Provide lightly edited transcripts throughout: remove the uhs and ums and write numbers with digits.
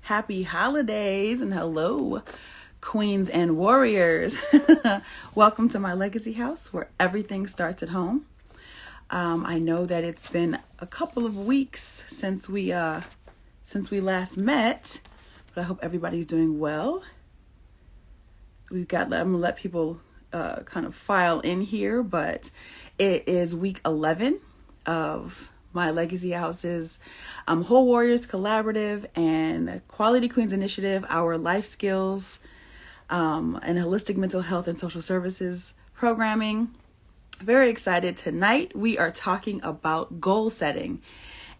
Happy holidays and hello, queens and warriors. Welcome to my legacy house where everything starts at home. I know that it's been a couple of weeks since we last met, but I hope everybody's doing well. I'm gonna let people kind of file in here, but it is week 11 of my Legacy House's Whole Warriors Collaborative and Quality Queens Initiative, our life skills and holistic mental health and social services programming. Very excited. Tonight we are talking about goal setting,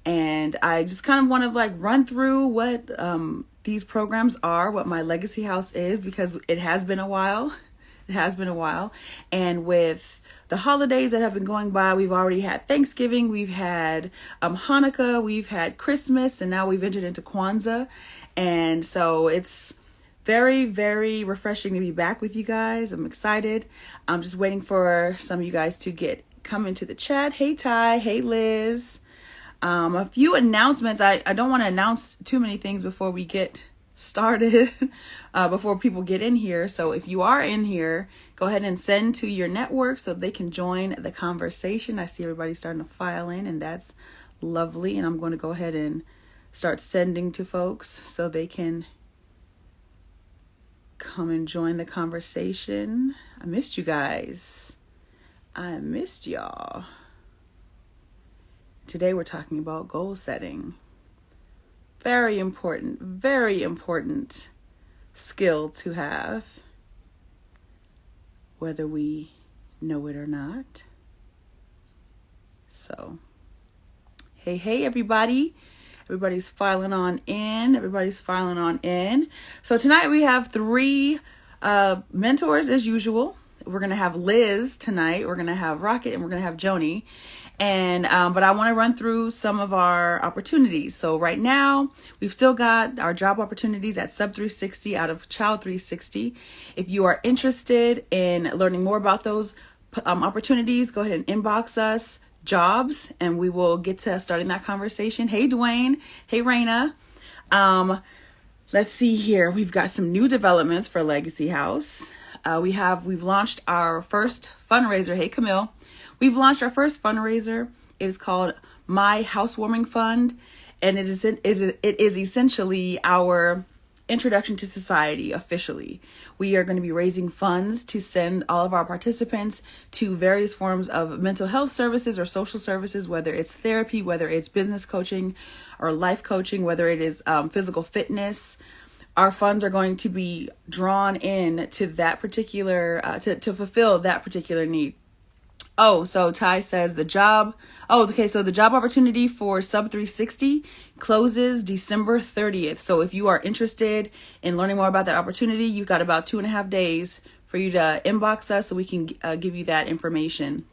and I just kind of want to run through what these programs are, what my Legacy House is, because it has been a while. And with the holidays that have been going by, we've already had Thanksgiving, we've had Hanukkah, we've had Christmas, and now we've entered into Kwanzaa. And so it's very, very refreshing to be back with you guys. I'm excited. I'm just waiting for some of you guys to come into the chat. Hey, Ty. Hey, Liz. A few announcements. I don't want to announce too many things before we get started, before people get in here. So if you are in here, go ahead and send to your network so they can join the conversation. I see everybody starting to file in, and that's lovely. And I'm going to go ahead and start sending to folks so they can come and join the conversation. I missed you guys. I missed y'all. Today we're talking about goal setting. Very important skill to have, whether we know it or not. So, hey, everybody. Everybody's filing on in. So tonight we have 3 mentors as usual. We're going to have Liz tonight. We're going to have Rockett, and we're going to have Joanie. And but I want to run through some of our opportunities. So right now, we've still got our job opportunities at Sub 360 out of Child 360. If you are interested in learning more about those opportunities, go ahead and inbox us jobs, and we will get to starting that conversation. Hey, Dwayne. Hey, Raina. Let's see here. We've got some new developments for Legacy House. We've launched our first fundraiser. Hey, Camille. We've launched our first fundraiser. It is called My Housewarming Fund, and it is essentially our introduction to society officially. We are going to be raising funds to send all of our participants to various forms of mental health services or social services, whether it's therapy, whether it's business coaching or life coaching, whether it is physical fitness. Our funds are going to be drawn in to that particular, to fulfill that particular need. Oh, so Ty says the job opportunity for Sub 360 closes December 30th. So if you are interested in learning more about that opportunity, you've got about 2.5 days for you to inbox us so we can give you that information.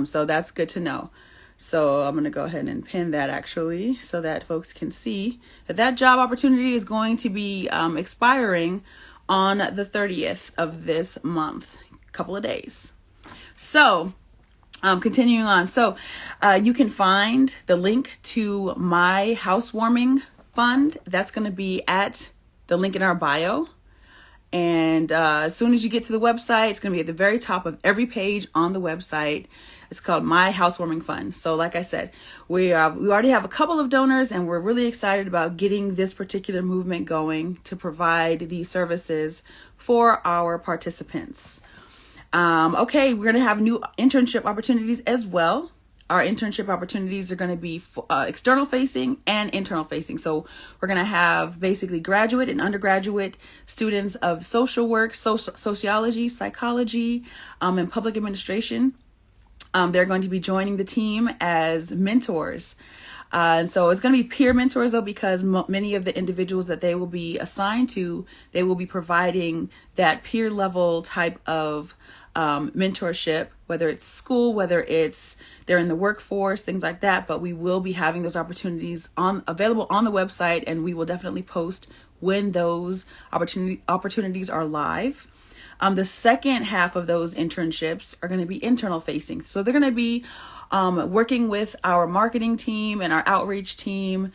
So that's good to know. So I'm going to go ahead and pin that actually so that folks can see that job opportunity is going to be expiring on the 30th of this month, a couple of days. So, continuing on. So, you can find the link to my housewarming fund. That's going to be at the link in our bio. And as soon as you get to the website, it's going to be at the very top of every page on the website. It's called My Housewarming Fund. So like I said, we already have a couple of donors, and we're really excited about getting this particular movement going to provide these services for our participants. Okay, we're going to have new internship opportunities as well. Our internship opportunities are going to be external facing and internal facing. So we're going to have basically graduate and undergraduate students of social work, sociology, psychology, and public administration. They're going to be joining the team as mentors. And so it's going to be peer mentors, though, because many of the individuals that they will be assigned to, they will be providing that peer level type of mentorship, whether it's school, whether it's they're in the workforce, things like that. But we will be having those opportunities available on the website, and we will definitely post when those opportunities are live. The second half of those internships are going to be internal facing. So they're going to be working with our marketing team and our outreach team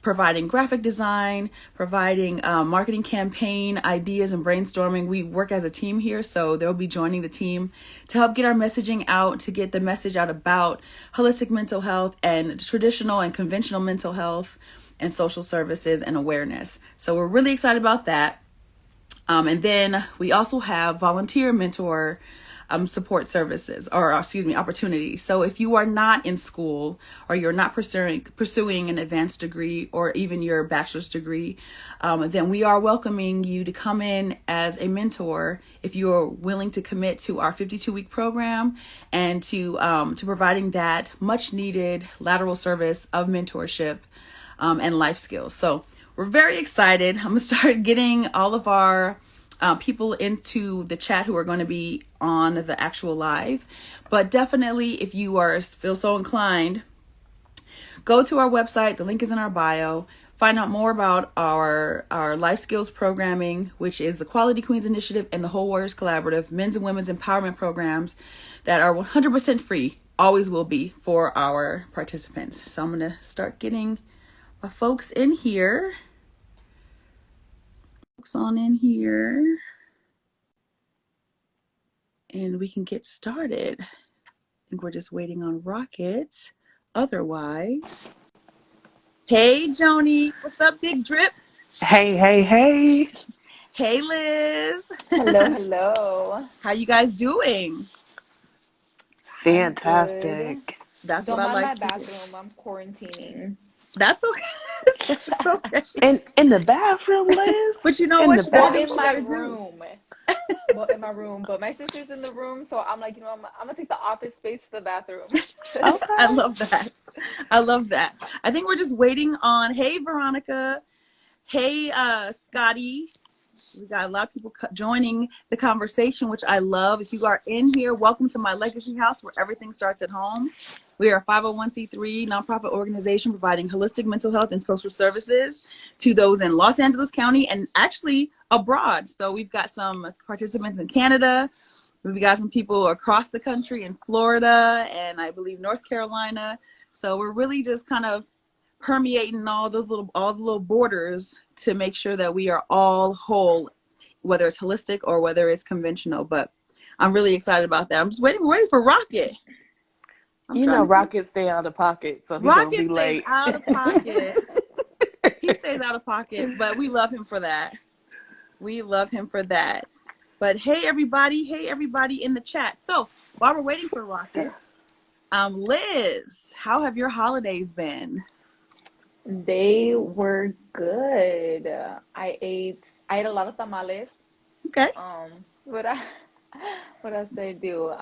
providing graphic design, providing marketing campaign ideas and brainstorming. We work as a team here, so they'll be joining the team to help get our messaging out, to get the message out about holistic mental health and traditional and conventional mental health and social services and awareness. So we're really excited about that. And then we also have volunteer mentor support services, or opportunities. So if you are not in school, or you're not pursuing an advanced degree or even your bachelor's degree, then we are welcoming you to come in as a mentor if you are willing to commit to our 52-week program and to providing that much needed lateral service of mentorship and life skills. So we're very excited. I'm gonna start getting all of our people into the chat who are going to be on the actual live. But definitely, if you feel so inclined, go to our website. The link is in our bio. Find out more about our life skills programming, which is the Quality Queens Initiative and the Whole Warriors Collaborative men's and women's empowerment programs that are 100% free, always will be, for our participants. So I'm going to start getting my folks in here. On in here and we can get started. I think we're just waiting on Rockett. Otherwise, hey Joanie, what's up, Big Drip? Hey Hey Liz. Hello. How you guys doing? Fantastic. That's Don't what I mind like my to hear. bathroom. I'm quarantining. That's okay. That's okay. In the bathroom, Liz? But you know in what the she gotta do? In What she my gotta do. room. In my room. But my sister's in the room, so I'm like, I'm gonna take the office space to the bathroom. Okay. I love that. I love that. I think we're just waiting on. Hey Veronica. Hey Scotty. We got a lot of people joining the conversation, which I love. If you are in here, welcome to My Legacy House, where everything starts at home. We are a 501c3 nonprofit organization providing holistic mental health and social services to those in Los Angeles County and actually abroad. So we've got some participants in Canada. We've got some people across the country in Florida and I believe North Carolina. So we're really just kind of permeating all the little borders to make sure that we are all whole, whether it's holistic or whether it's conventional. But I'm really excited about that. I'm just waiting for Rockett. Rockett stay out of pocket, so he's gonna be late. Out of pocket. He stays out of pocket, but we love him for that. But hey everybody in the chat. So while we're waiting for Rockett, Liz, how have your holidays been? They were good. I ate a lot of tamales. Okay. What else did I do?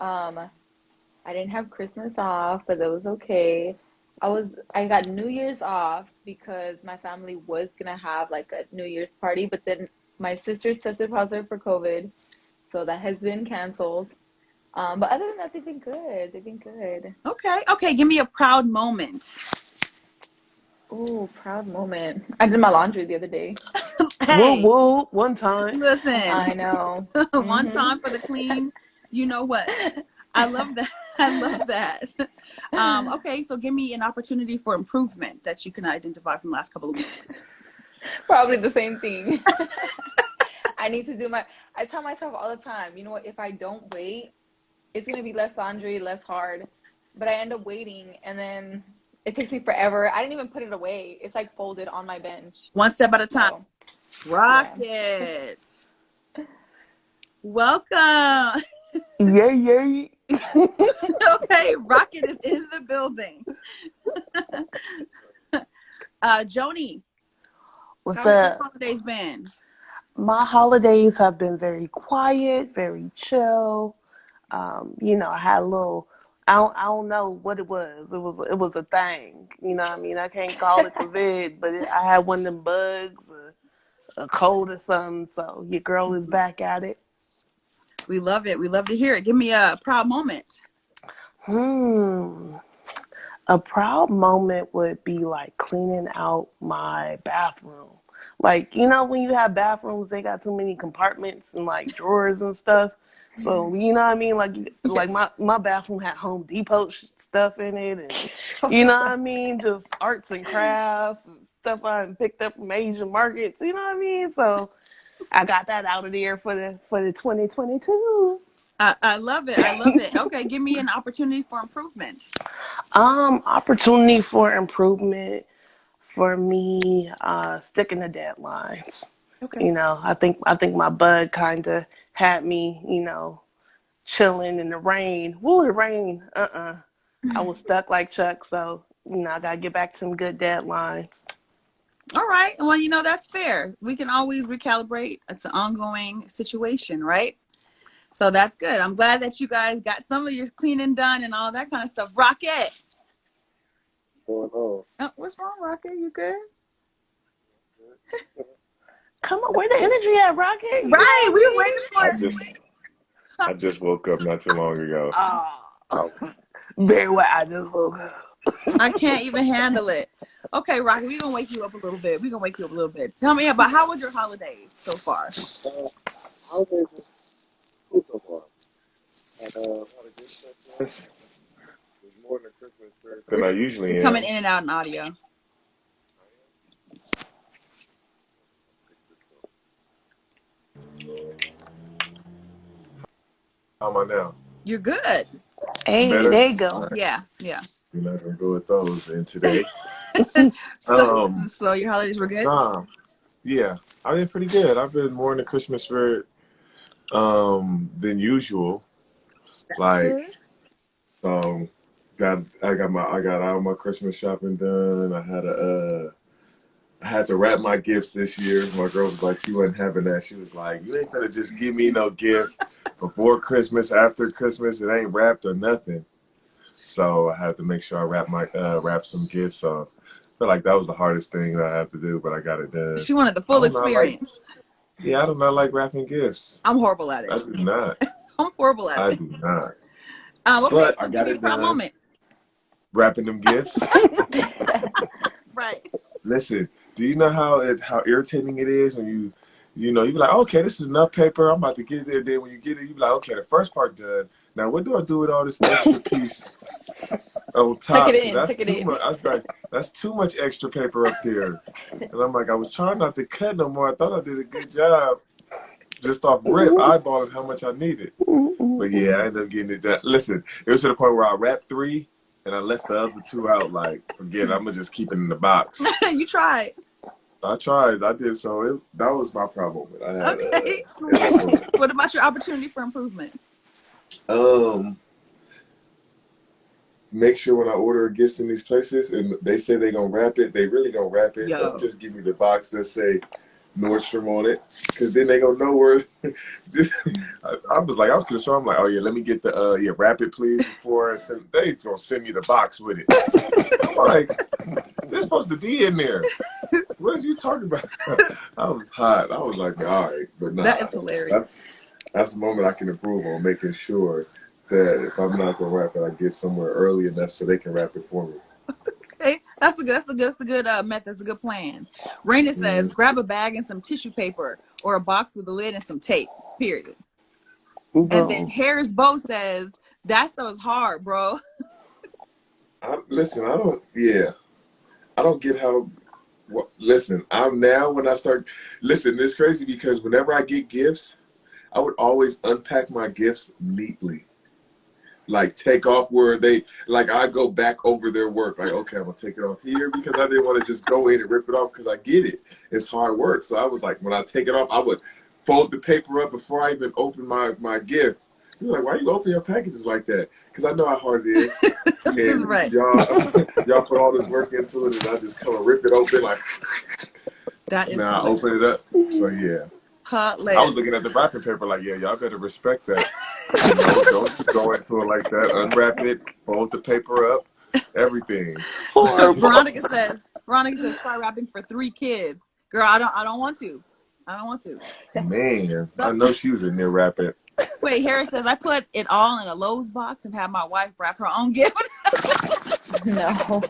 I didn't have Christmas off, but that was okay. I got New Year's off because my family was gonna have like a New Year's party, but then my sister tested positive for COVID, so that has been canceled. But other than that, they've been good. Okay. Give me a proud moment. Oh, proud moment. I did my laundry the other day. Hey, whoa, one time. Listen. I know. One time for the queen. You know what? I love that. Okay, so give me an opportunity for improvement that you can identify from the last couple of weeks. Probably the same thing. I need to I tell myself all the time, you know what, if I don't wait, it's going to be less laundry, less hard. But I end up waiting, and then it takes me forever. I didn't even put it away. It's like folded on my bench. One step at a time. So, Rockett. Yeah. Welcome. Yeah. Okay, Rockett is in the building. Joanie, what's how up? have your holidays been? My holidays have been very quiet, very chill. I had a little. I don't know what it was. It was a thing. You know what I mean? I can't call it COVID, but I had one of them bugs, a cold or something. So your girl is back at it. We love it. We love to hear it. Give me a proud moment. A proud moment would be like cleaning out my bathroom. Like, when you have bathrooms, they got too many compartments and like drawers and stuff. So you know what I mean, like Yes. my bathroom had Home Depot stuff in it, and you know what I mean, just arts and crafts and stuff I picked up from Asian markets. You know what I mean? So I got that out of there for the 2022. I love it. I love it. Okay, give me an opportunity for improvement. Opportunity for improvement for me, sticking to deadlines. Okay. You know, I think my bud kind of had me, chilling in the rain. Woo, the rain. I was stuck like Chuck, so I gotta get back to some good deadlines. All right. Well, that's fair. We can always recalibrate. It's an ongoing situation, right? So that's good. I'm glad that you guys got some of your cleaning done and all that kind of stuff. Rockett. Going on. Oh, what's wrong, Rockett? You good? Come on, where the energy at, Rockett? You know Right. what We were I waiting for it. I just woke up not too long ago. Oh, very well. I just woke up. I can't even handle it. Okay, Rocky, we're gonna wake you up a little bit. Tell me about how was your holidays so far? Holidays was cool so far. Had a lot of good stuff. Yes. It was more than Christmas spirit than I usually You're coming am. in and out in audio. How am I now? You're good. Hey, Better? there you All go. right. Yeah, yeah. We're not gonna go with those then today. so, Um, so your holidays were good? nah, yeah, I've been pretty good. I've been more in the Christmas spirit than usual. That's Like, good. I got all my Christmas shopping done. I had to wrap my gifts this year. My girl was like, she wasn't having that. She was like, you ain't gonna just give me no gift before Christmas, after Christmas. It ain't wrapped or nothing. So I had to make sure I wrap some gifts. So I feel like that was the hardest thing that I had to do, but I got it done. She wanted the I full do not like, experience. yeah, I do not like wrapping gifts. I'm horrible at I it. do not. I'm horrible at I it. do not. Okay, But so I give got me a it proud done. moment. Wrapping them gifts. Right. Listen, do you know how irritating it is when you be like, okay, this is enough paper. I'm about to get there. Then when you get it, you be like, okay, the first part done. Now what do I do with all this extra piece on Tuck top? it Because in, that's tuck it too in. much. I was like, that's too much extra paper up there. And I'm like, I was trying not to cut no more. I thought I did a good job just off rip, eyeballing how much I needed. But yeah, I ended up getting it done. Listen, it was to the point where I wrapped 3 and I left the other 2 out. Like, forget it, I'm gonna just keep it in the box. You tried. I tried. I did. So that was my problem. I had Okay. it was fun. What about your opportunity for improvement? Um, make sure when I order gifts in these places and they say they gonna wrap it, they really gonna wrap it. Don't Yo. just give me the box that say Nordstrom on it, because then they gonna know where. Just, I was like, I was concerned. I'm like, oh yeah, let me get the wrap it please before I send. They gonna send me the box with it. I'm like, they're supposed to be in there. What are you talking about? I was hot. I was like, all right, but That nah. is hilarious. That's a moment I can improve on, making sure that if I'm not gonna wrap it, I get somewhere early enough so they can wrap it for me. Okay, that's a good method. That's a good plan. Raina says, Mm. grab a bag and some tissue paper or a box with a lid and some tape. Period. And then Boom. Harris Bo says, that stuff is hard, bro. Listen, I don't. Yeah, I don't get how. Listen, I'm now when I start. Listen, it's crazy because whenever I get gifts, I would always unpack my gifts neatly. Like take off where they I go back over their work. Like, okay, I'm gonna take it off here because I didn't want to just go in and rip it off because I get it. It's hard work. So I was like, when I take it off, I would fold the paper up before I even open my gift. You're like, why you open your packages like that? Because I know how hard it is. And Right. y'all put all this work into it, and I just come and rip it open. Like, That is now I hilarious. open it up. So yeah, I was Hilarious. looking at the wrapping paper like, yeah, y'all better respect that. Don't go into it like that. Unwrap it, fold the paper up, everything. Horrible. Veronica says, try rapping for 3 kids. Girl, I don't want to. I don't want to. Man, I know she was in there rapping. Wait, Harris says, I put it all in a Lowe's box and have my wife wrap her own gift. No.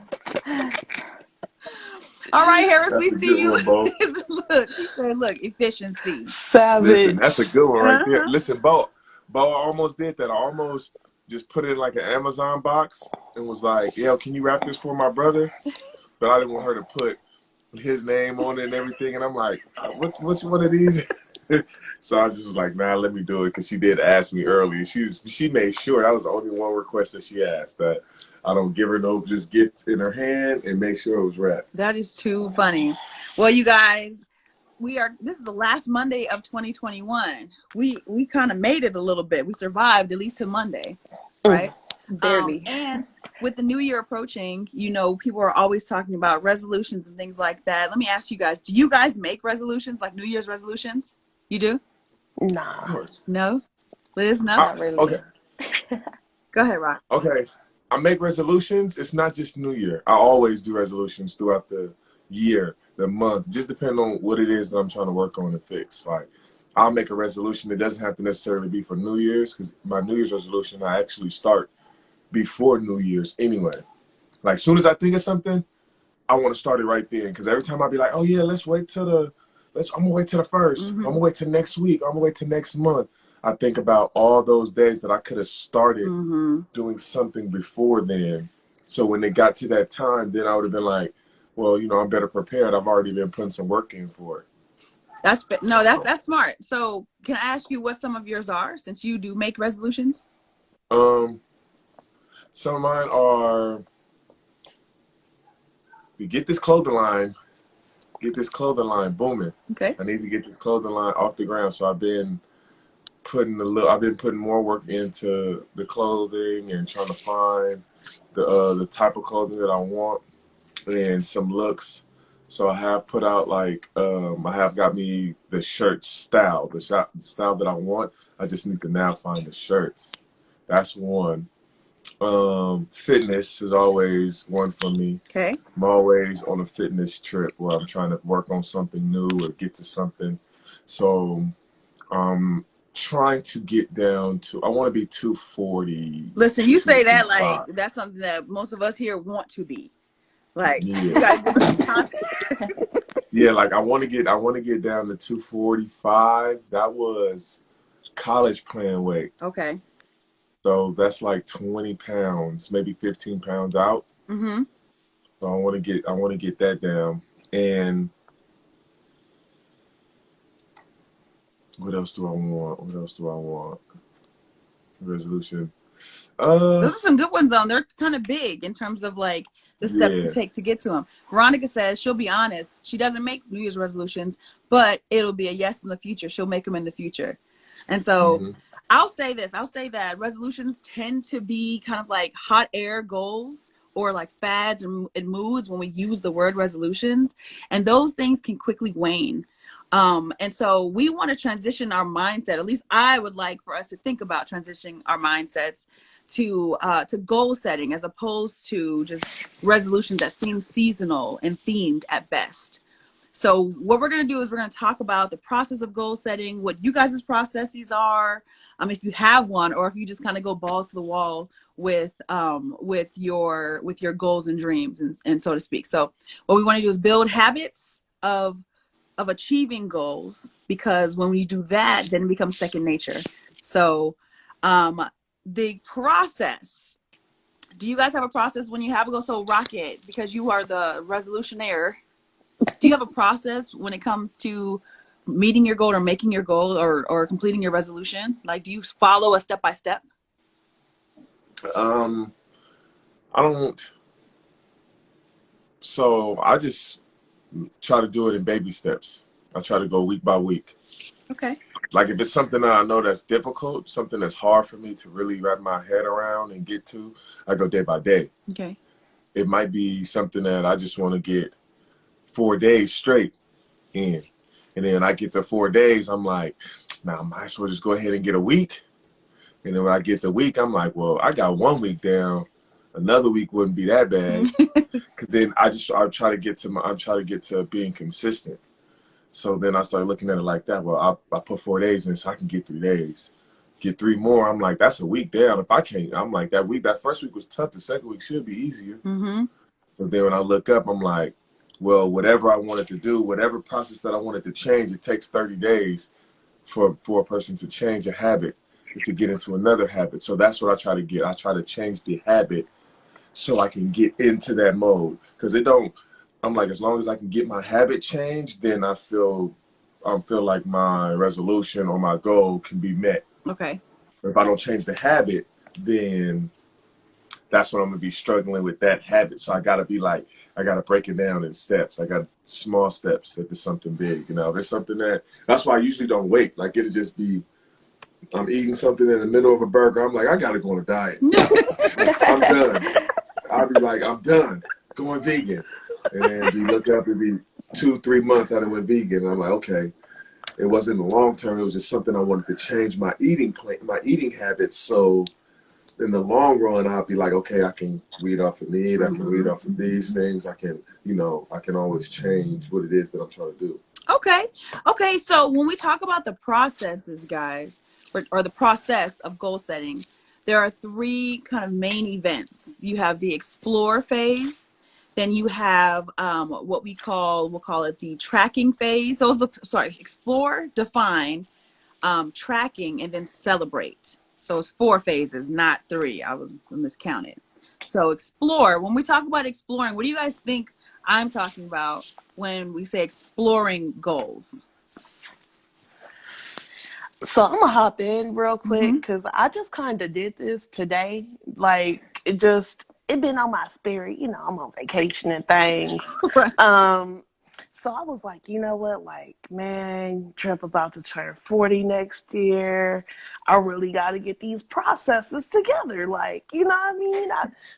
All right, Harris, That's we a see good you. one, Bo. Look, he said, look, efficiency. Listen, Savage. that's a good one right there. Uh-huh. Listen, Bo, But I almost did that. I almost just put it in like an Amazon box and was like, yo, can you wrap this for my brother? But I didn't want her to put his name on it and everything. And I'm like, what's one of these? So I just was like, nah, let me do it, because she did ask me earlier. She made sure that was the only one request that she asked, that I don't give her no just gifts in her hand, and make sure it was wrapped. That is too funny. Well, you guys, this is the last Monday of 2021. We kind of made it a little bit. We survived at least to Monday, right? Barely. And with the new year approaching, people are always talking about resolutions and things like that. Let me ask you guys, do you guys make resolutions, like New Year's resolutions? You do? Nah. Of course. No? Liz, no? Not really. Okay. Go ahead, Rock. Okay. I make resolutions. It's not just New Year. I always do resolutions throughout the year, the month, just depending on what it is that I'm trying to work on and fix. Like, I'll make a resolution. It doesn't have to necessarily be for New Year's, because my New Year's resolution, I actually start before New Year's anyway. Like, as soon as I think of something, I want to start it right then. Because every time I be like, oh yeah, I'm gonna wait till the first. I'm gonna wait till next week. I'm gonna wait till next month. I think about all those days that I could have started doing something before then. So when it got to that time, then I would have been like, well, I'm better prepared. I've already been putting some work in for it. That's smart. So can I ask you what some of yours are, since you do make resolutions? Some of mine are, we get this clothing line booming. Okay. I need to get this clothing line off the ground. So I've been putting more work into the clothing and trying to find the type of clothing that I want and some looks. So I have put out I have got me the shirt style, the style that I want. I just need to now find the shirt. That's one. Fitness is always one for me. Okay. I'm always on a fitness trip where I'm trying to work on something new or get to something. So trying to get down to, I want to be 240. Listen, you say that like that's something that most of us here want to be. Like, yeah. You gotta give us some context. Yeah, like I want to get down to 245. That was college playing weight. Okay. So that's like 20 pounds, maybe 15 pounds out. Mm-hmm. So I want to get that down. And what else do I want? Resolution. Those are some good ones, though. They're kind of big in terms of like the steps to take to get to them. Veronica says she'll be honest. She doesn't make New Year's resolutions, but it'll be a yes in the future. She'll make them in the future. And so I'll say this. I'll say that resolutions tend to be kind of like hot air goals or like fads and moods when we use the word resolutions. And those things can quickly wane. And so we want to transition our mindset. At least I would like for us to think about transitioning our mindsets to goal setting, as opposed to just resolutions that seem seasonal and themed at best. So what we're going to do is we're going to talk about the process of goal setting, what you guys' processes are, if you have one, or if you just kind of go balls to the wall with your goals and dreams and so to speak. So what we want to do is build habits of achieving goals, because when we do that, then it becomes second nature. So the process, do you guys have a process when you have a goal? So Rockett, because you are the resolutionaire, do you have a process when it comes to meeting your goal or making your goal or completing your resolution? Like, do you follow a step by step? I don't. So I just try to do it in baby steps. I try to go week by week. Okay. Like if it's something that I know that's difficult, something that's hard for me to really wrap my head around and get to, I go day by day. Okay. It might be something that I just want to get 4 days straight in. And then I get to 4 days, I'm like, nah, I might as well just go ahead and get a week. And then when I get the week, I'm like, well, I got 1 week down. Another week wouldn't be that bad. Cause then I try to get to being consistent. So then I started looking at it like that. Well, I put 4 days in so I can get 3 days. Get 3 more. I'm like, that's a week down. If I can't, I'm like, that first week was tough. The second week should be easier. Mm-hmm. But then when I look up, I'm like, well, whatever I wanted to do, whatever process that I wanted to change, it takes 30 days for a person to change a habit. to get into another habit. So that's what I try to get. I try to change the habit so I can get into that mode. Because I'm like, as long as I can get my habit changed, then I feel like my resolution or my goal can be met. Okay. But if I don't change the habit, then that's when I'm gonna be struggling with that habit. So I gotta break it down in steps. I got small steps if it's something big. If it's something that's why I usually don't wait. Like it'll just be I'm eating something in the middle of a burger. I'm like, I gotta go on a diet. I'm done. I'll be like, I'm done going vegan. And then we look up and be 2-3 months I done went vegan. And I'm like, okay. It wasn't the long term. It was just something I wanted to change my eating habits. So in the long run, I'll be like, okay, I can weed off of meat. I can weed off of these things. I can always change what it is that I'm trying to do. Okay. So when we talk about the processes, guys, or the process of goal setting, there are 3 kind of main events. You have the explore phase. Then you have what we'll call it the tracking phase. Explore, define, tracking, and then celebrate. So it's 4 phases, not 3. I was miscounted. So explore. When we talk about exploring, what do you guys think I'm talking about when we say exploring goals? So I'm gonna hop in real quick because I just kind of did this today. Like it been on my spirit. I'm on vacation and things. Right. So I was like, you know what? Like, man, Trump about to turn 40 next year. I really got to get these processes together. Like, you know what I mean?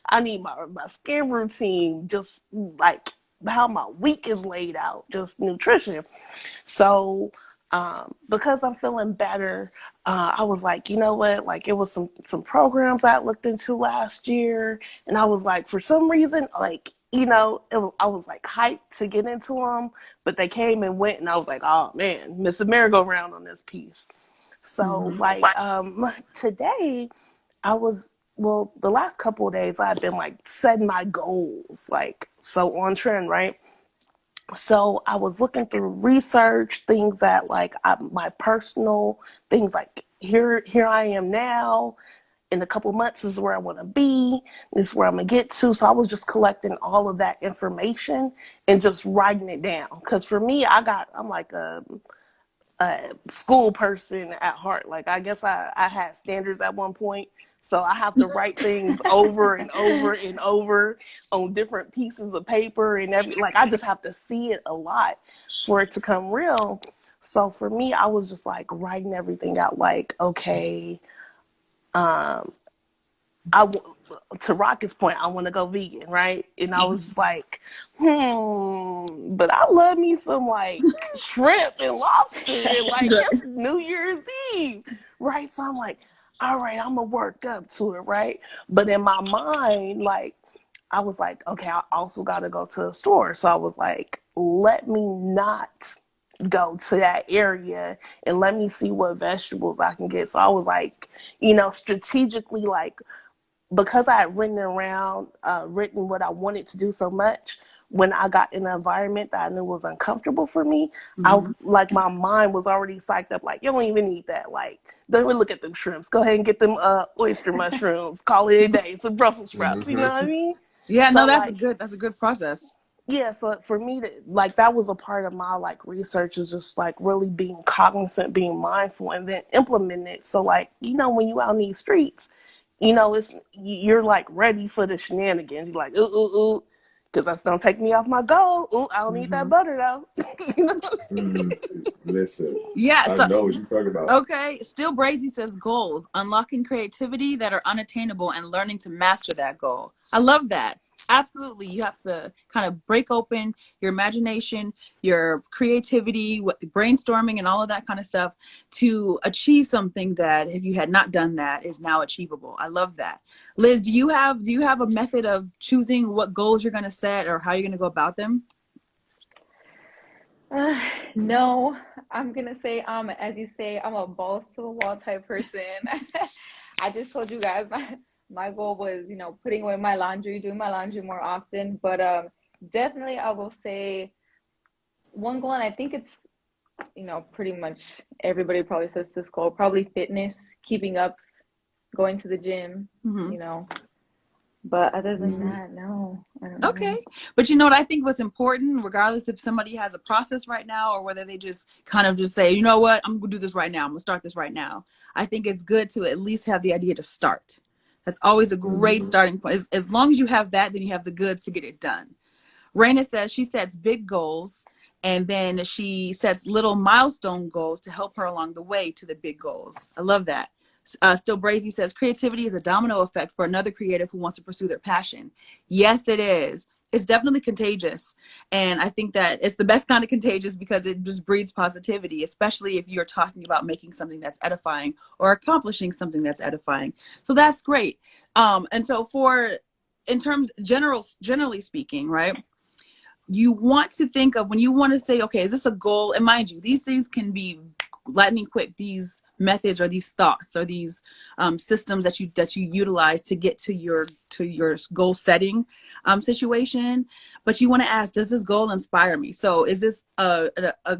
I need my skin routine, just like how my week is laid out, just nutrition. So because I'm feeling better, I was like, you know what? Like it was some programs I looked into last year, and I was like, for some reason, like I was like hyped to get into them, but they came and went, and I was like, oh man, miss a merry-go-round on this piece. So today, the last couple of days I've been like setting my goals, like so on trend, right? So I was looking through research, things that like my personal things, like here I am now. In a couple months is where I want to be. This is where I'm gonna get to. So I was just collecting all of that information and just writing it down. Because for me, I'm like a school person at heart. Like I guess I had standards at one point. So I have to write things over and over and over on different pieces of paper and like I just have to see it a lot for it to come real. So for me, I was just like writing everything out. Like, okay, to Rockett's point, I want to go vegan, right? And I was just like, but I love me some like shrimp and lobster and like it's New Year's Eve, right? So I'm like, all right, I'm gonna work up to it, right? But in my mind, like I was like, okay, I also got to go to the store. So I was like, let me not go to that area and let me see what vegetables I can get. So I was like, strategically, like, because I had written what I wanted to do so much, when I got in an environment that I knew was uncomfortable for me, like my mind was already psyched up. Like, you don't even need that. Like, don't even look at them shrimps. Go ahead and get them oyster mushrooms. Call it a day. Some Brussels sprouts. You know what I mean? Yeah, So, no, that's a good process. Yeah, so for me, that was a part of my like research, is just like really being cognizant, being mindful, and then implementing it. So like, when you out in these streets, you're like ready for the shenanigans. You're like, ooh, because that's gonna take me off my goal. Ooh, I don't need that butter though. Listen, Yeah, I know what you're talking about. Okay, Still Brazy says goals, unlocking creativity that are unattainable and learning to master that goal. I love that. Absolutely. You have to kind of break open your imagination, your creativity, brainstorming and all of that kind of stuff to achieve something that if you had not done that is now achievable. I love that. Liz, do you have a method of choosing what goals you're going to set or how you're going to go about them? No, I'm gonna say, as you say, I'm a balls to the wall type person. I just told you guys my goal was, putting away my laundry, doing my laundry more often. But definitely I will say one goal, and I think it's, pretty much everybody probably says this goal, probably fitness, keeping up, going to the gym, Mm-hmm. you know. But other than that, no, I don't Okay. know. But you know what I think was important, regardless if somebody has a process right now or whether they just kind of just say, you know what, I'm going to do this right now. I'm going to start this right now. I think it's good to at least have the idea to start. That's always a great starting point. As long as you have that, then you have the goods to get it done. Raina says she sets big goals and then she sets little milestone goals to help her along the way to the big goals. I love that. Still Brazy says creativity is a domino effect for another creative who wants to pursue their passion. Yes, it is. It's definitely contagious. And I think that it's the best kind of contagious because it just breeds positivity, especially if you're talking about making something that's edifying or accomplishing something that's edifying. So that's great. And so in terms generally speaking, right? You want to think of when you want to say, okay, is this a goal? And mind you, these things can be lightning quick. These methods or these thoughts or these systems that you utilize to get to your goal setting situation. But you want to ask, does this goal inspire me? So is this a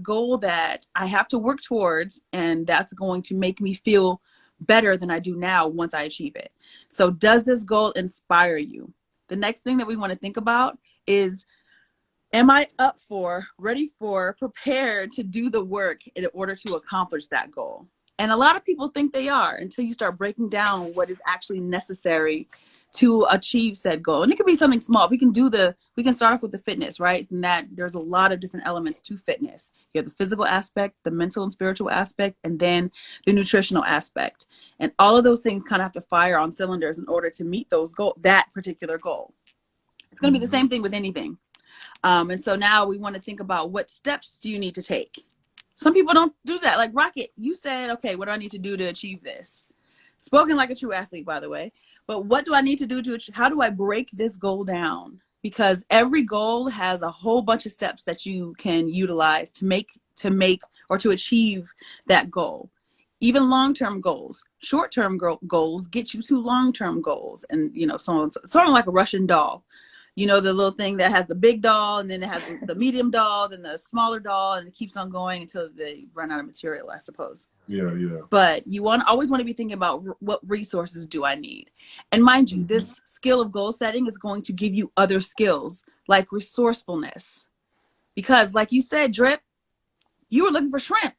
goal that I have to work towards, and that's going to make me feel better than I do now once I achieve it? So does this goal inspire you? The next thing that we want to think about is, am I up for, ready for, prepared to do the work in order to accomplish that goal? And a lot of people think they are until you start breaking down what is actually necessary to achieve said goal. And it could be something small. We can start off with the fitness, right? And that there's a lot of different elements to fitness. You have the physical aspect, the mental and spiritual aspect, and then the nutritional aspect. And all of those things kind of have to fire on cylinders in order to meet that particular goal. It's going to be the same thing with anything. And so now we want to think about what steps do you need to take? Some people don't do that. Like Rockett, you said, okay, what do I need to do to achieve this? Spoken like a true athlete, by the way. But what do I need to do how do I break this goal down? Because every goal has a whole bunch of steps that you can utilize to make or to achieve that goal. Even long-term goals, short-term goals get you to long-term goals, and sort of like a Russian doll. The little thing that has the big doll, and then it has the medium doll, then the smaller doll, and it keeps on going until they run out of material, I suppose. Yeah. But you always want to be thinking about what resources do I need? And mind you, this skill of goal setting is going to give you other skills like resourcefulness. Because like you said, Drip, you were looking for shrimp.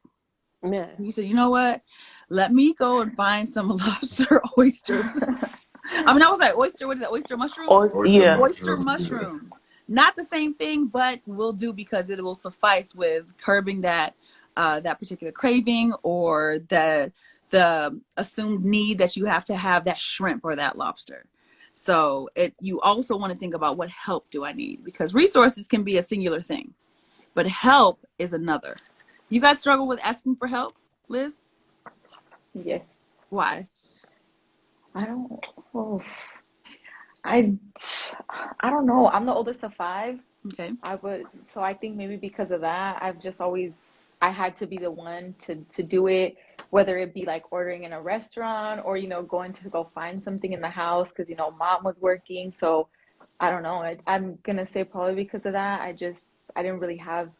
Yeah. You said, you know what? Let me go and find some lobster oysters. I was like, oyster, what is that? Oyster mushrooms? Oyster mushrooms. Not the same thing, but will do because it will suffice with curbing that particular craving or the assumed need that you have to have that shrimp or that lobster. So you also want to think about what help do I need? Because resources can be a singular thing, but help is another. You guys struggle with asking for help, Liz? Yes. Why? I don't. Oh, I don't know. I'm the oldest of five. Okay. So I think maybe because of that, I had to be the one to do it, whether it be like ordering in a restaurant or, going to go find something in the house because, mom was working. So I don't know. I'm gonna say probably because of that, I didn't really have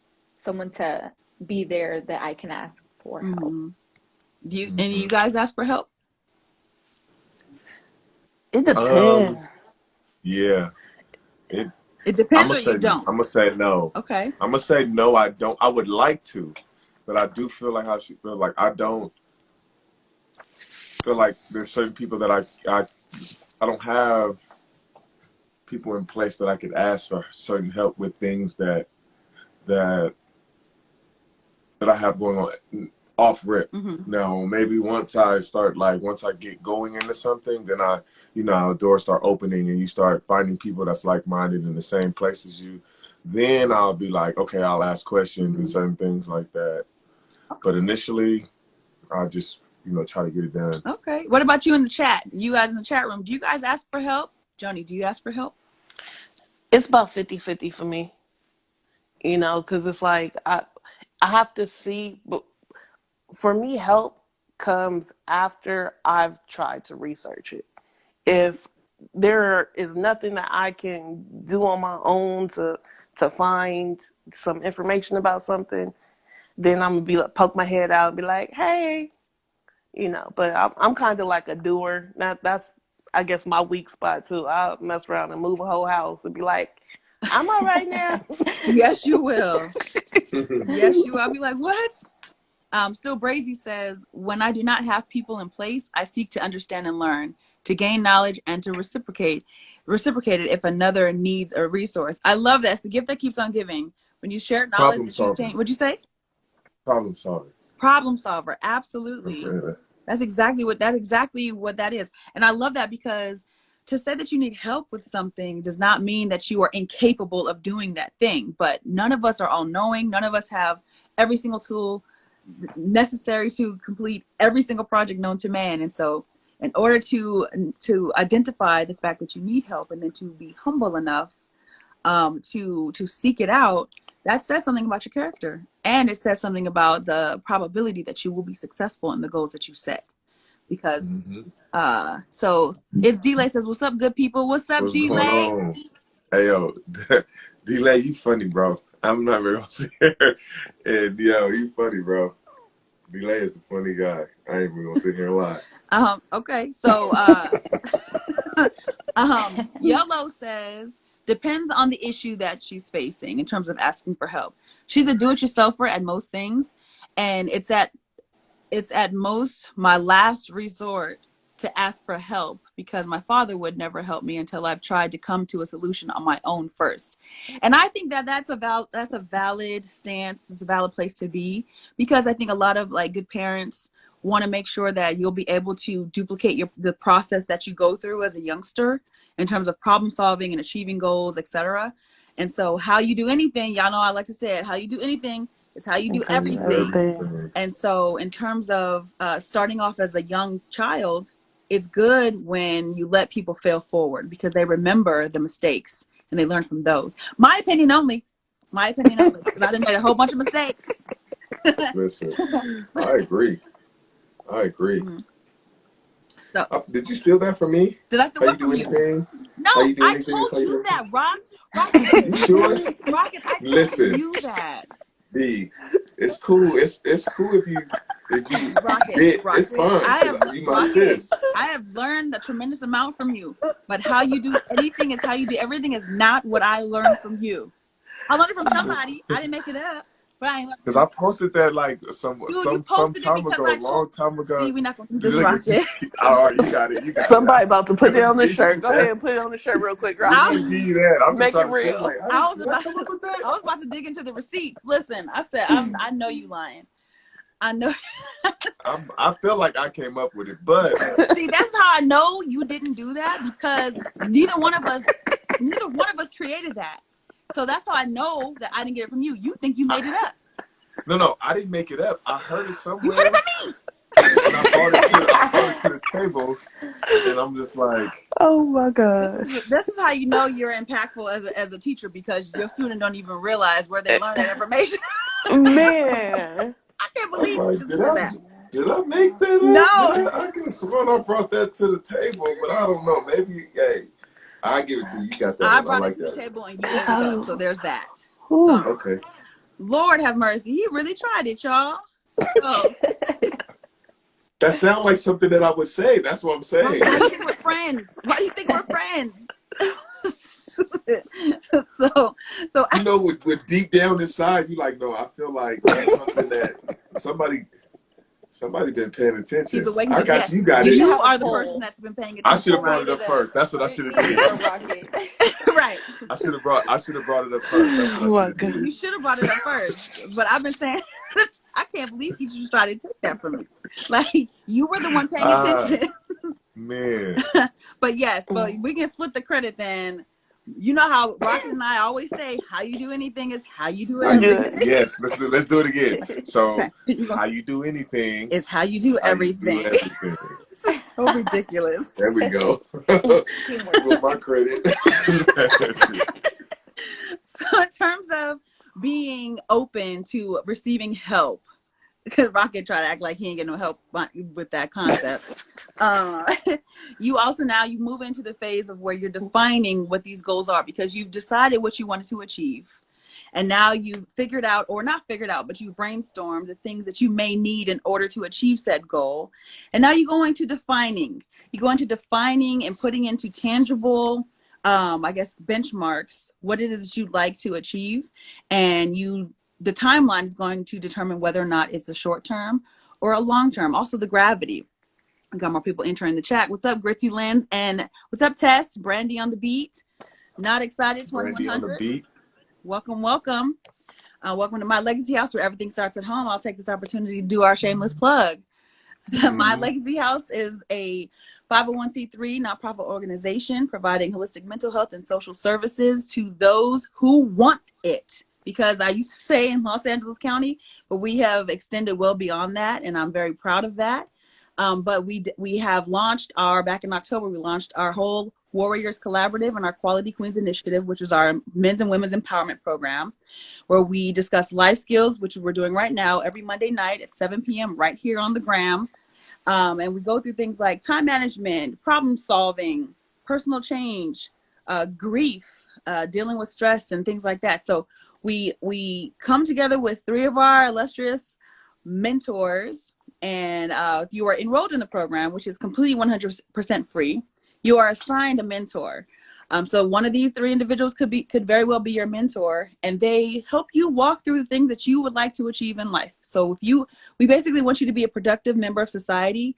someone to be there that I can ask for help. Do you any of you guys ask for help? It depends. Yeah. It depends or you don't. I'm gonna say no. Okay. I'm gonna say no. I don't. I would like to, but I do feel like I should feel like I don't feel like there's certain people that I don't have people in place that I could ask for certain help with things that I have going on off rip. Now, maybe once I get going into something, then doors start opening and you start finding people that's like-minded in the same place as you. Then I'll be like, okay, I'll ask questions and certain things like that. But initially, I just, try to get it done. Okay. What about you in the chat? You guys in the chat room, do you guys ask for help? Joanie, do you ask for help? It's about 50-50 for me. Because it's like I have to see, but for me, help comes after I've tried to research it. If there is nothing that I can do on my own to find some information about something, then I'm gonna poke my head out and be like, hey, you know. But I'm kind of like a doer. That's I guess my weak spot too. I'll mess around and move a whole house and be like, I'm all right now. Yes, you will. Yes, you will. I'll be like, what? Still Brazy says, when I do not have people in place, I seek to understand and learn, to gain knowledge and to reciprocate it if another needs a resource. I love that. It's the gift that keeps on giving. When you share knowledge, Problem that you solving. change. What'd you say? Problem solving. Problem solver. Absolutely. That's exactly what that is. And I love that, because to say that you need help with something does not mean that you are incapable of doing that thing. But none of us are all knowing. None of us have every single tool necessary to complete every single project known to man. And so in order to identify the fact that you need help, and then to be humble enough to seek it out, that says something about your character, and it says something about the probability that you will be successful in the goals that you set. Because so it's D-Lay says, what's up, good people? What's up, What's going D-Lay? on? Hey, yo, D-Lay, you funny, bro. I'm not very gonna sit here. And, yo, you funny, bro. D-Lay is a funny guy. I ain't even gonna sit here and lie. Okay, so Yellow says, depends on the issue that she's facing in terms of asking for help. She's a do-it-yourselfer at most things, and it's at most my last resort to ask for help, because my father would never help me until I've tried to come to a solution on my own first. And I think that that's a valid stance. It's a valid place to be, because I think a lot of like good parents want to make sure that you'll be able to duplicate the process that you go through as a youngster in terms of problem solving and achieving goals, etc. And so how you do anything, y'all know I like to say it, how you do anything is how you do everything. And so in terms of starting off as a young child, it's good when you let people fail forward, because they remember the mistakes and they learn from those. My opinion only, because I done made a whole bunch of mistakes. Listen, I agree. Mm-hmm. So did you steal that from me? Did I steal how what you do from anything? you? No, I told you that, Rockett. You sure? Rockett, I Listen, told you that. B, it's cool. It's cool if you Rockett. It's fun. You my sis. I have learned a tremendous amount from you, but how you do anything is how you do everything is not what I learned from you. I learned it from somebody. I didn't make it up. Because I posted that like some time ago, a long time ago. See, we're not gonna do this, Rockett. Oh, you got it. Somebody about to put it on the shirt. Go ahead and put it on the shirt real quick, Rockett. I'm Make just it real. like, I was about to dig into the receipts. Listen, I said I know you lying. I know. I feel like I came up with it, but see, that's how I know you didn't do that, because neither one of us created that. So that's how I know that I didn't get it from you. You think you made it up? No, I didn't make it up. I heard it somewhere. You heard it from me. And I brought it to the table, and I'm just like, oh my god. This is how you know you're impactful as a teacher, because your student don't even realize where they learn that information. Man, I can't believe you just said that. Did I make that up? No. I could have sworn I brought that to the table, but I don't know. Maybe, hey, I'll give it to you. You got that. I brought it to the table and you ate it up. So there's that. So, okay. Lord have mercy. He really tried it, y'all. So. That sounds like something that I would say. That's what I'm saying. Why do you think we're friends? Why do you think we're friends? so you know, with deep down inside, you like, no, I feel like that's something that somebody been paying attention. He's awake. I got yes. you got it. You are the person that's been paying attention. I should have brought it up first. That's what I should have did. Right. I should have brought it up first. That's what I should have did. You should have brought it up first. But I've been saying, I can't believe you just tried to take that from me. Like, you were the one paying attention. Man. But yes, but we can split the credit then. You know how Rockett and I always say, how you do anything is how you do everything. Yes, let's do it again. So, how you do anything is how you do everything. This is so ridiculous. There we go. With my credit. So in terms of being open to receiving help, because Rockett tried to act like he ain't get no help with that concept. You also now you move into the phase of where you're defining what these goals are, because you've decided what you wanted to achieve. And now you figured out, or not figured out, but you brainstormed the things that you may need in order to achieve said goal. And now you go into defining. You go into defining and putting into tangible, I guess, benchmarks, what it is that you'd like to achieve. And the timeline is going to determine whether or not it's a short term or a long term. Also the gravity. I got more people entering the chat. What's up, Gritzy Lens? And what's up, Tess? Brandy on the beat. Not excited, 2100. Brandy on the beat. Welcome, welcome. Welcome to My Legacy House, where everything starts at home. I'll take this opportunity to do our shameless plug. My Legacy House is a 501c3 nonprofit organization providing holistic mental health and social services to those who want it. Because I used to say in Los Angeles County, but we have extended well beyond that, and I'm very proud of that. But we have launched back in October, we launched our whole Warriors Collaborative and our Quality Queens Initiative, which is our men's and women's empowerment program, where we discuss life skills, which we're doing right now every Monday night at 7 p.m. right here on the gram. And we go through things like time management, problem solving, personal change, grief, dealing with stress and things like that. So we come together with 3 of our illustrious mentors. And if you are enrolled in the program, which is completely 100% free, you are assigned a mentor. So one of these 3 individuals could very well be your mentor, and they help you walk through the things that you would like to achieve in life. So we basically want you to be a productive member of society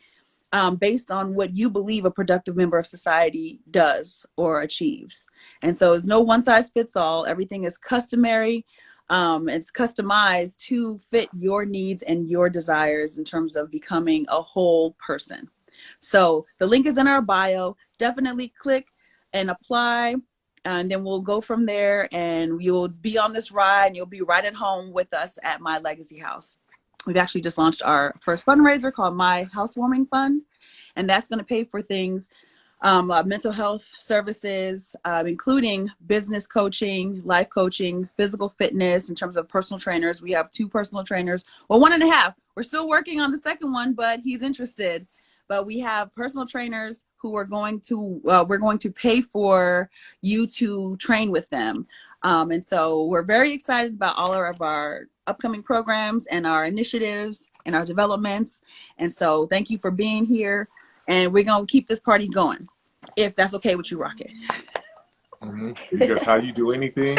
based on what you believe a productive member of society does or achieves. And so it's no one size fits all. Everything is customary. It's customized to fit your needs and your desires in terms of becoming a whole person. So the link is in our bio. Definitely click and apply, and then we'll go from there, and you'll be on this ride, and you'll be right at home with us at My Legacy House. We've actually just launched our first fundraiser called My Housewarming Fund, and that's going to pay for things, mental health services, including business coaching, life coaching, physical fitness in terms of personal trainers. We have 2 personal trainers, well, 1.5. We're still working on the second one, but he's interested. But we have personal trainers who are going to, we're going to pay for you to train with them. And so we're very excited about all of our upcoming programs and our initiatives and our developments. And so thank you for being here. And we're going to keep this party going, if that's okay with you, Rockett. Mm-hmm. Because how you do anything.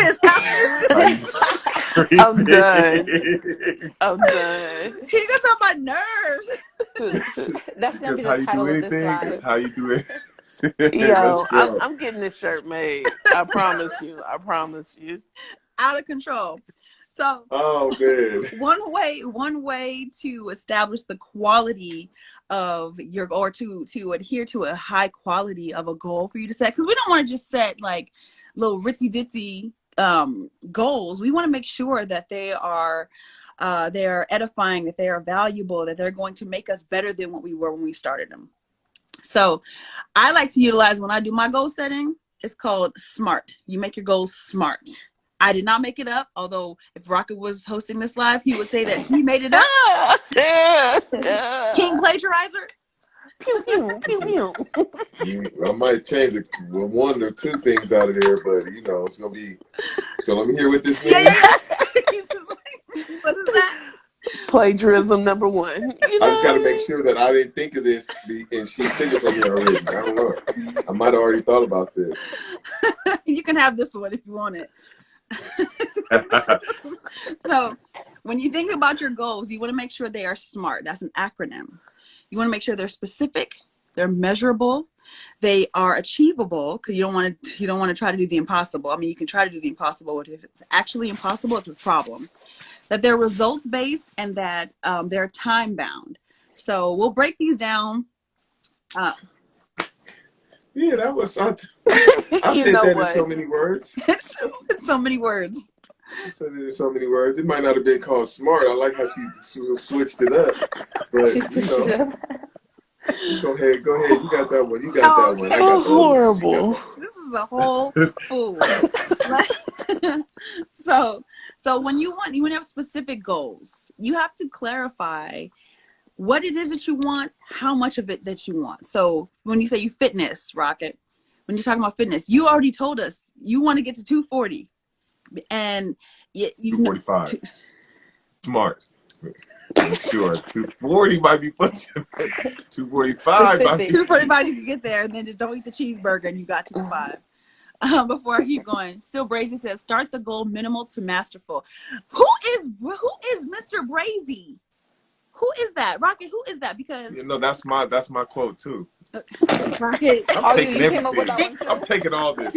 I'm done. I'm done. He gets on my nerves. That's gonna Because be how the you title do of this anything is live. how you do it. Yo, Let's go. I'm getting this shirt made. I promise you. I promise you. Out of control. So Oh man. one way to establish the quality of your, or to adhere to a high quality of a goal for you to set, because we don't want to just set like little ritzy ditzy goals. We want to make sure that they are edifying, that they are valuable, that they're going to make us better than what we were when we started them. So I like to utilize, when I do my goal setting, it's called SMART. You make your goals SMART. I did not make it up, although if Rockett was hosting this live, he would say that he made it up. King plagiarizer. Pew, pew, pew, pew. I might change it, 1 or 2 things out of there, but it's gonna be. So let me hear what this means. Yeah. He's just like, what is that? Plagiarism number 1. I just got to make sure that I didn't think of this, and she took it from me already. I don't know. I might have already thought about this. You can have this one if you want it. So when you think about your goals, you want to make sure they are SMART. That's an acronym. You want to make sure they're specific, they're measurable, they are achievable, because you don't want to try to do the impossible. I mean, you can try to do the impossible, but if it's actually impossible, it's a problem. That they're results based, and that they're time bound. So we'll break these down. Yeah, that was. I You said know that what? in so many words. It's so many words. I said it in so many words. It might not have been called smart. I like how she switched it up. But go ahead. You got that one. Oh, that one. I got the horrible. This is a whole fool. So when you have specific goals, you have to clarify what it is that you want, how much of it that you want. So when you say you fitness, Rockett, when you're talking about fitness, you already told us you want to get to 240. And Yeah, 245. Smart. I'm sure 240 might be pushing. 245 might be. 245, you can get there, and then just don't eat the cheeseburger, and you got to the 5. Before I keep going, Still Brazy says, start the goal minimal to masterful. Who is Mr. Brazy? Who is that? Rockett, who is that? Because That's my quote too. Rockett, I'm taking you came up with everything. that one too? I'm taking all this.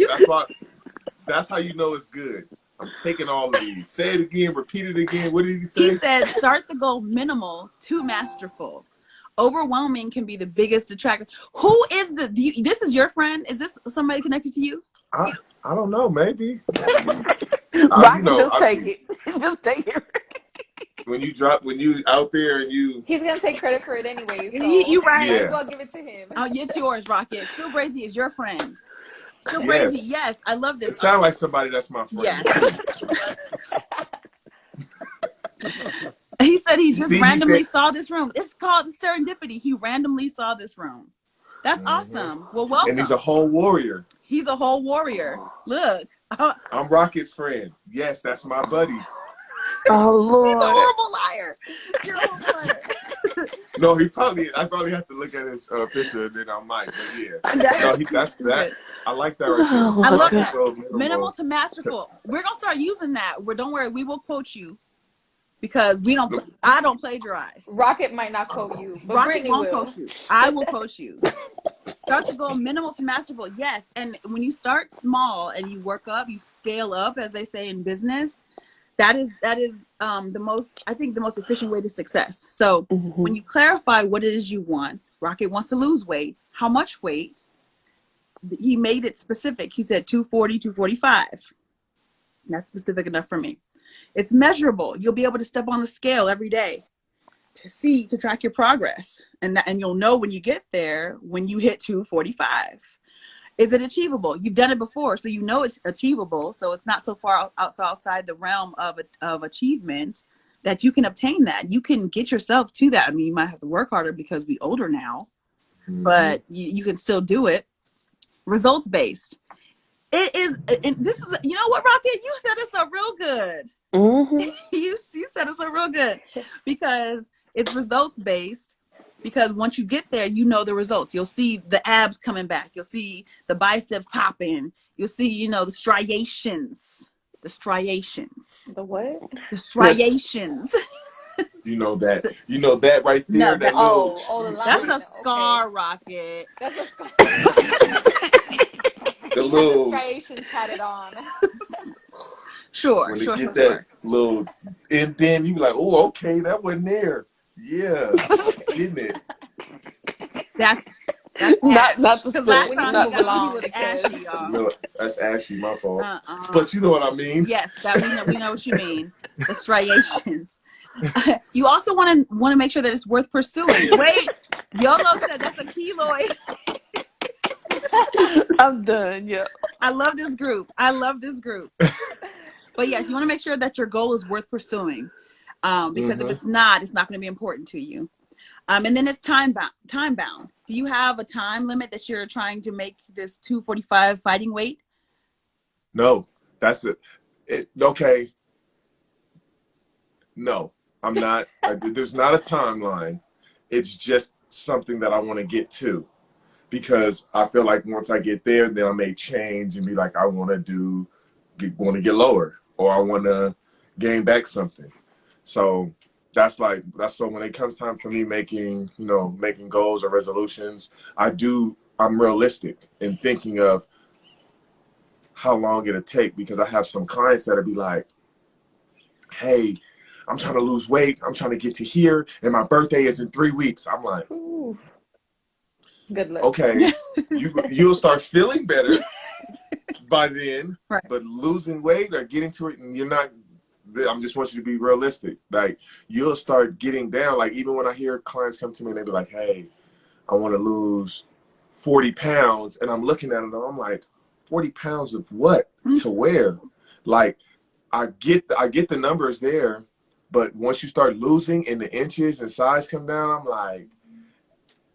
That's how you know it's good. I'm taking all of these. Say it again, repeat it again. What did he say? he said, start the goal minimal to masterful. Overwhelming can be the biggest detractor. Who is this is your friend? Is this somebody connected to you? I don't know. Maybe. Rockett, just take it. Just take it. When you out there and you. He's gonna take credit for it anyway. So You right. might as well give it to him. Oh, it's yours, Rockett. Still Brazy is your friend. Still Yes. Brazy, yes. I love this. It sounds like somebody that's my friend. Yes. He said he just randomly saw this room. It's called serendipity. He randomly saw this room. That's awesome. Well, welcome. And he's a whole warrior. He's a whole warrior. Look. I'm Rockett's friend. Yes, that's my buddy. Oh, Lord. He's a horrible liar. You're a horrible liar. No, I probably have to look at his picture and then I might. But yeah. That's that. I like that right there. I love that. Go Minimal to masterful. We're going to start using that. Don't worry. We will quote you. Because I don't plagiarize. Rockett might not quote you, but Rockett Brittany won't will. quote you. I will quote you. Start to go minimal to masterful. Yes. And when you start small and you work up, you scale up, as they say in business, that is the most efficient way to success. So when you clarify what it is you want, Rockett wants to lose weight. How much weight? He made it specific. He said 240, 245. That's specific enough for me. It's measurable. You'll be able to step on the scale every day to track your progress. And you'll know when you get there, when you hit 245. Is it achievable? You've done it before, so you know it's achievable. So it's not so far outside the realm of achievement that you can obtain that. You can get yourself to that. I mean, you might have to work harder because we're older now, but you can still do it. Results based. It is, and this is, you know what, Rockett? You set us up real good. You set us up real good because it's results based. Because once you get there, you know the results. You'll see the abs coming back. You'll see the biceps popping. You'll see, the striations. The striations. The what? The striations. You know that right there. No, the line. That's a scar, okay. Rockett. That's a scar. The little striations had it on. Sure. When they get that little indent, you be like, oh, okay, that wasn't there. Yeah, isn't it? That's not the because last time no, we got with ashy, y'all. No, that's ashy, my fault. But you know what I mean. Yes, that we know what you mean. The striations. You also want to make sure that it's worth pursuing. Wait, Yolo said that's a keloid. I'm done. Yeah. I love this group. But yes, you want to make sure that your goal is worth pursuing. Because if it's not going to be important to you. And then it's time bound. Do you have a time limit that you're trying to make this 245 fighting weight? No, that's it. Okay. No, I'm not. There's not a timeline. It's just something that I want to get to, because I feel like once I get there, then I may change and be like, I want to get lower, or I want to gain back something. So that's so when it comes time for me making goals or resolutions, I'm realistic in thinking of how long it'll take, because I have some clients that'll be like, hey, I'm trying to lose weight. I'm trying to get to here, and my birthday is in 3 weeks. I'm like, ooh, good luck. Okay, you'll start feeling better by then, right. But losing weight or getting to it, and you're not. I just want you to be realistic. Like, you'll start getting down. Like, even when I hear clients come to me and they be like, hey, I want to lose 40 pounds. And I'm looking at them and I'm like, 40 pounds of what? To where? Like, I get the numbers there, but once you start losing and the inches and size come down, I'm like,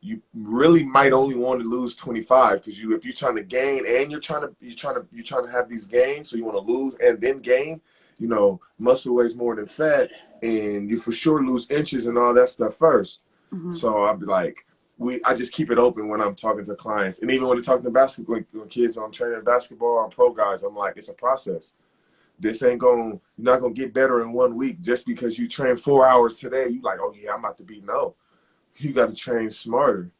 you really might only want to lose 25, because if you're trying to gain and you're trying to have these gains, so you want to lose and then gain, you know, muscle weighs more than fat, and you for sure lose inches and all that stuff first. So I'll be like, I just keep it open when I'm talking to clients, and even when I'm talking to basketball when kids, when I'm training basketball or pro guys, I'm like, it's a process. This ain't you're not gonna get better in 1 week just because you train 4 hours today. You like, oh yeah, I'm about to be no. You got to train smarter.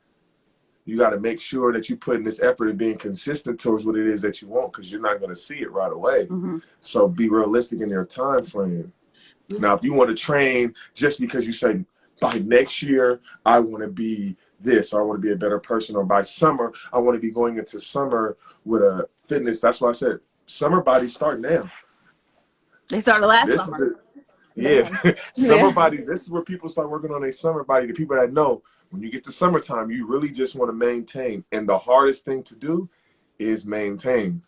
You got to make sure that you put in this effort and being consistent towards what it is that you want, because you're not going to see it right away. So be realistic in your time frame. Now, if you want to train just because you say, by next year, I want to be this, or I want to be a better person, or by summer, I want to be going into summer with a fitness. That's why I said summer bodies start now. They started last This is summer. Yeah, summer Yeah. bodies. This is where people start working on a summer body. The people that know when you get to summertime, you really just want to maintain. And the hardest thing to do is maintain.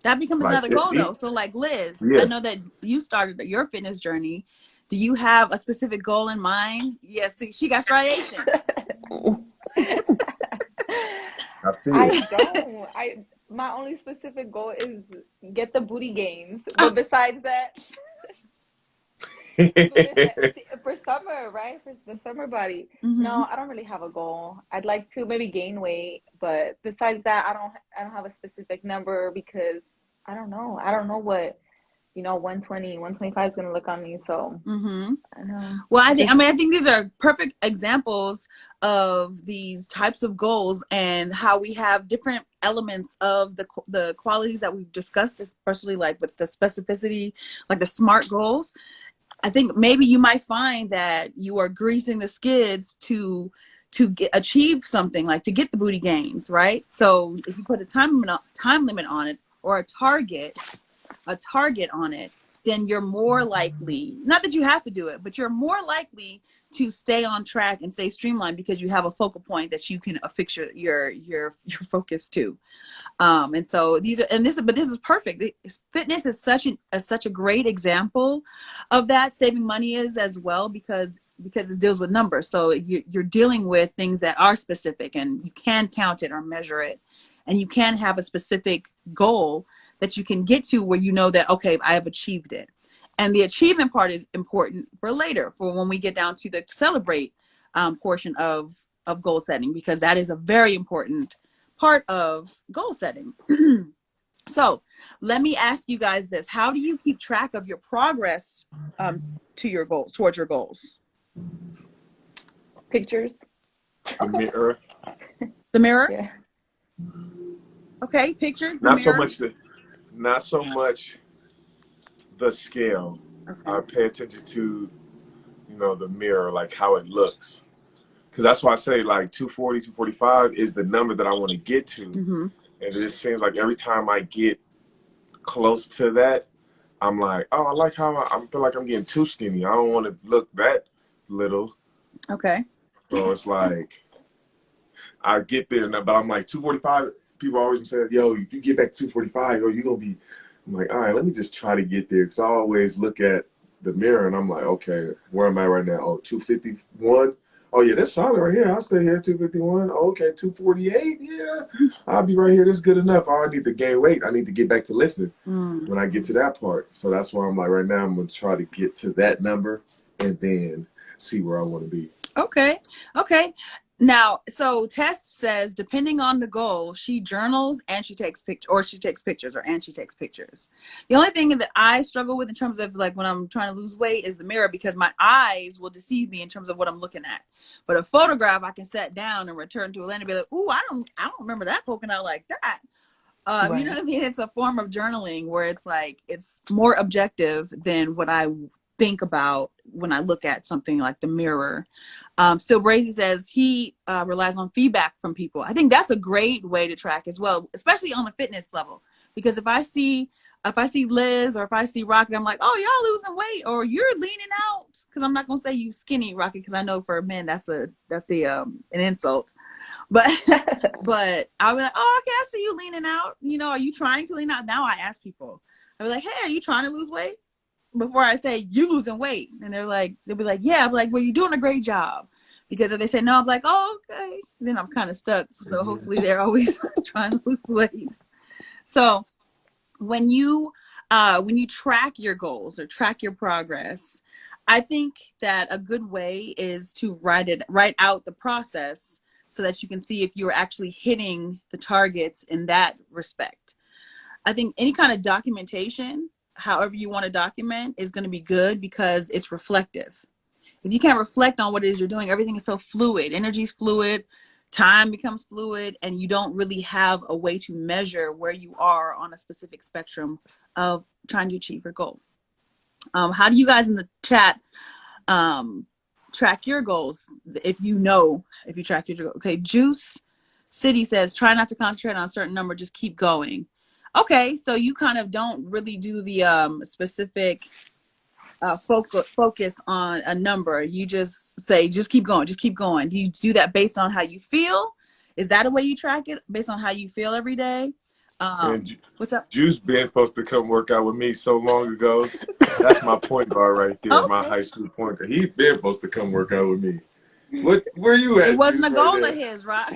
That becomes Like, another goal though. So like Liz, I yeah. know that you started your fitness journey. Do you have a specific goal in mind? Yes, see, she got striations. I see I it. don't. My only specific goal is get the booty gains. But besides that, for summer, right? For the summer body. No, I don't really have a goal. I'd like to maybe gain weight, but besides that, I don't have a specific number, because I don't know. I don't know what, 120, 125 is gonna look on me. So I don't know. Well, I think these are perfect examples of these types of goals and how we have different elements of the qualities that we've discussed, especially like with the specificity, like the SMART goals. I think maybe you might find that you are greasing the skids to achieve something, like to get the booty gains, right? So if you put a time limit on it, or a target on it, then you're more likely, not that you have to do it, but you're more likely to stay on track and stay streamlined, because you have a focal point that you can affix your focus to. And so this is perfect. Fitness is such a great example of that. Saving money is as well, because it deals with numbers. So you're dealing with things that are specific, and you can count it or measure it, and you can have a specific goal that you can get to, where you know that, okay, I have achieved it. And the achievement part is important for later, for when we get down to the celebrate portion of goal setting, because that is a very important part of goal setting. So let me ask you guys this: how do you keep track of your progress to your goals, towards your goals? Pictures. The mirror. The mirror. Yeah. Okay, pictures. The Not so mirror. much the scale. I pay attention to, the mirror, like how it looks. Because that's why I say like 240, 245 is the number that I want to get to. And it just seems like every time I get close to that, I'm like, oh, I like how I feel like I'm getting too skinny. I don't want to look that little. Okay. So it's like, I get there, but I'm like 245. People always say, yo, if you get back to 245, you're going to be, I'm like, all right, let me just try to get there. Because I always look at the mirror and I'm like, okay, where am I right now? Oh, 251. Oh, yeah, that's solid right here. I'll stay here, 251. Oh, okay, 248. Yeah, I'll be right here. That's good enough. Oh, I need to gain weight. I need to get back to lifting when I get to that part. So that's why I'm like, right now, I'm going to try to get to that number and then see where I want to be. Okay. Now, so Tess says, depending on the goal, she journals and she takes pictures, or she takes pictures. The only thing that I struggle with in terms of like when I'm trying to lose weight is the mirror, because my eyes will deceive me in terms of what I'm looking at. But a photograph, I can set down and return to a land and be like, ooh, I don't remember that poking out like that. Right. You know what I mean? It's a form of journaling where it's like, it's more objective than what I think about when I look at something like the mirror. Still Brazy says he relies on feedback from people. I think that's a great way to track as well, especially on a fitness level. Because if I see Liz or if I see Rockett, I'm like, oh, y'all losing weight or you're leaning out. Because I'm not gonna say you skinny, Rockett, because I know for men that's an insult. But I'll be like, oh, okay, I see you leaning out. Are you trying to lean out? Now I ask people. I'll be like, hey, are you trying to lose weight? Before I say you losing weight, and they'll be like, yeah. I'm like, well, you're doing a great job. Because if they say no, I'm like, oh, okay. Then I'm kind of stuck. So hopefully they're always trying to lose weight. So when you when you track your goals or track your progress, I think that a good way is to write out the process so that you can see if you're actually hitting the targets in that respect. I think any kind of documentation, however you want to document, is going to be good because it's reflective. If you can't reflect on what it is you're doing, everything is so fluid. Energy is fluid, time becomes fluid, and you don't really have a way to measure where you are on a specific spectrum of trying to achieve your goal. How do you guys in the chat track your goals? If you track your goals. Okay, Juice City says, try not to concentrate on a certain number, just keep going. Okay, so you kind of don't really do the specific focus on a number. You just say, just keep going, just keep going. Do you do that based on how you feel? Is that a way you track it, based on how you feel every day? What's up? Juice been supposed to come work out with me so long ago. That's my point guard right there, my high school point guard. He's been supposed to come work out with me. Where you at? It wasn't Juice, a goal right of his, Rock.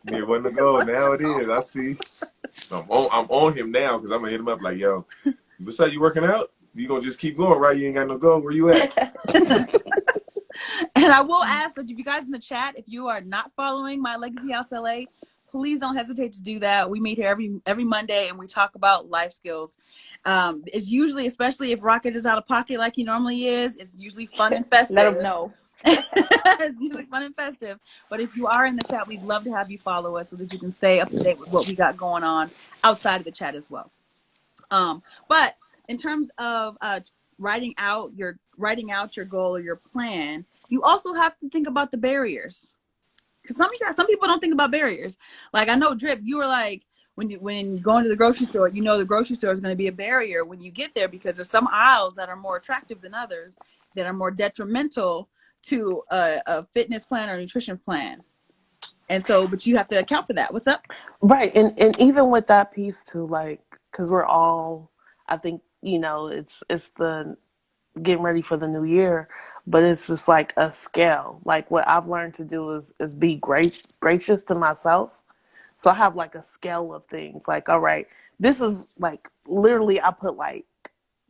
Yeah, it wasn't a goal. Now it is. I see. I'm on him now because I'm gonna hit him up like, yo, besides you working out, you gonna just keep going, right? You ain't got no goal. Where you at? And I will ask that if you guys in the chat, if you are not following My Legacy House LA, please don't hesitate to do that. We meet here every Monday and we talk about life skills. It's usually, especially if Rockett is out of pocket like he normally is, it's usually fun and festive. Let him know. It's usually fun and festive. But if you are in the chat, we'd love to have you follow us so that you can stay up to date with what we got going on outside of the chat as well. But in terms of writing out your goal or your plan, you also have to think about the barriers. Because some people don't think about barriers. Like I know, Drip, you were like, when going to the grocery store, you know the grocery store is going to be a barrier when you get there because there's some aisles that are more attractive than others that are more detrimental to a fitness plan or nutrition plan. And so, but you have to account for that. What's up? Right. And even with that piece too, like, because we're all, I think, it's the getting ready for the new year, but it's just like a scale. Like what I've learned to do is be gracious to myself. So I have like a scale of things. Like, all right, this is like literally I put like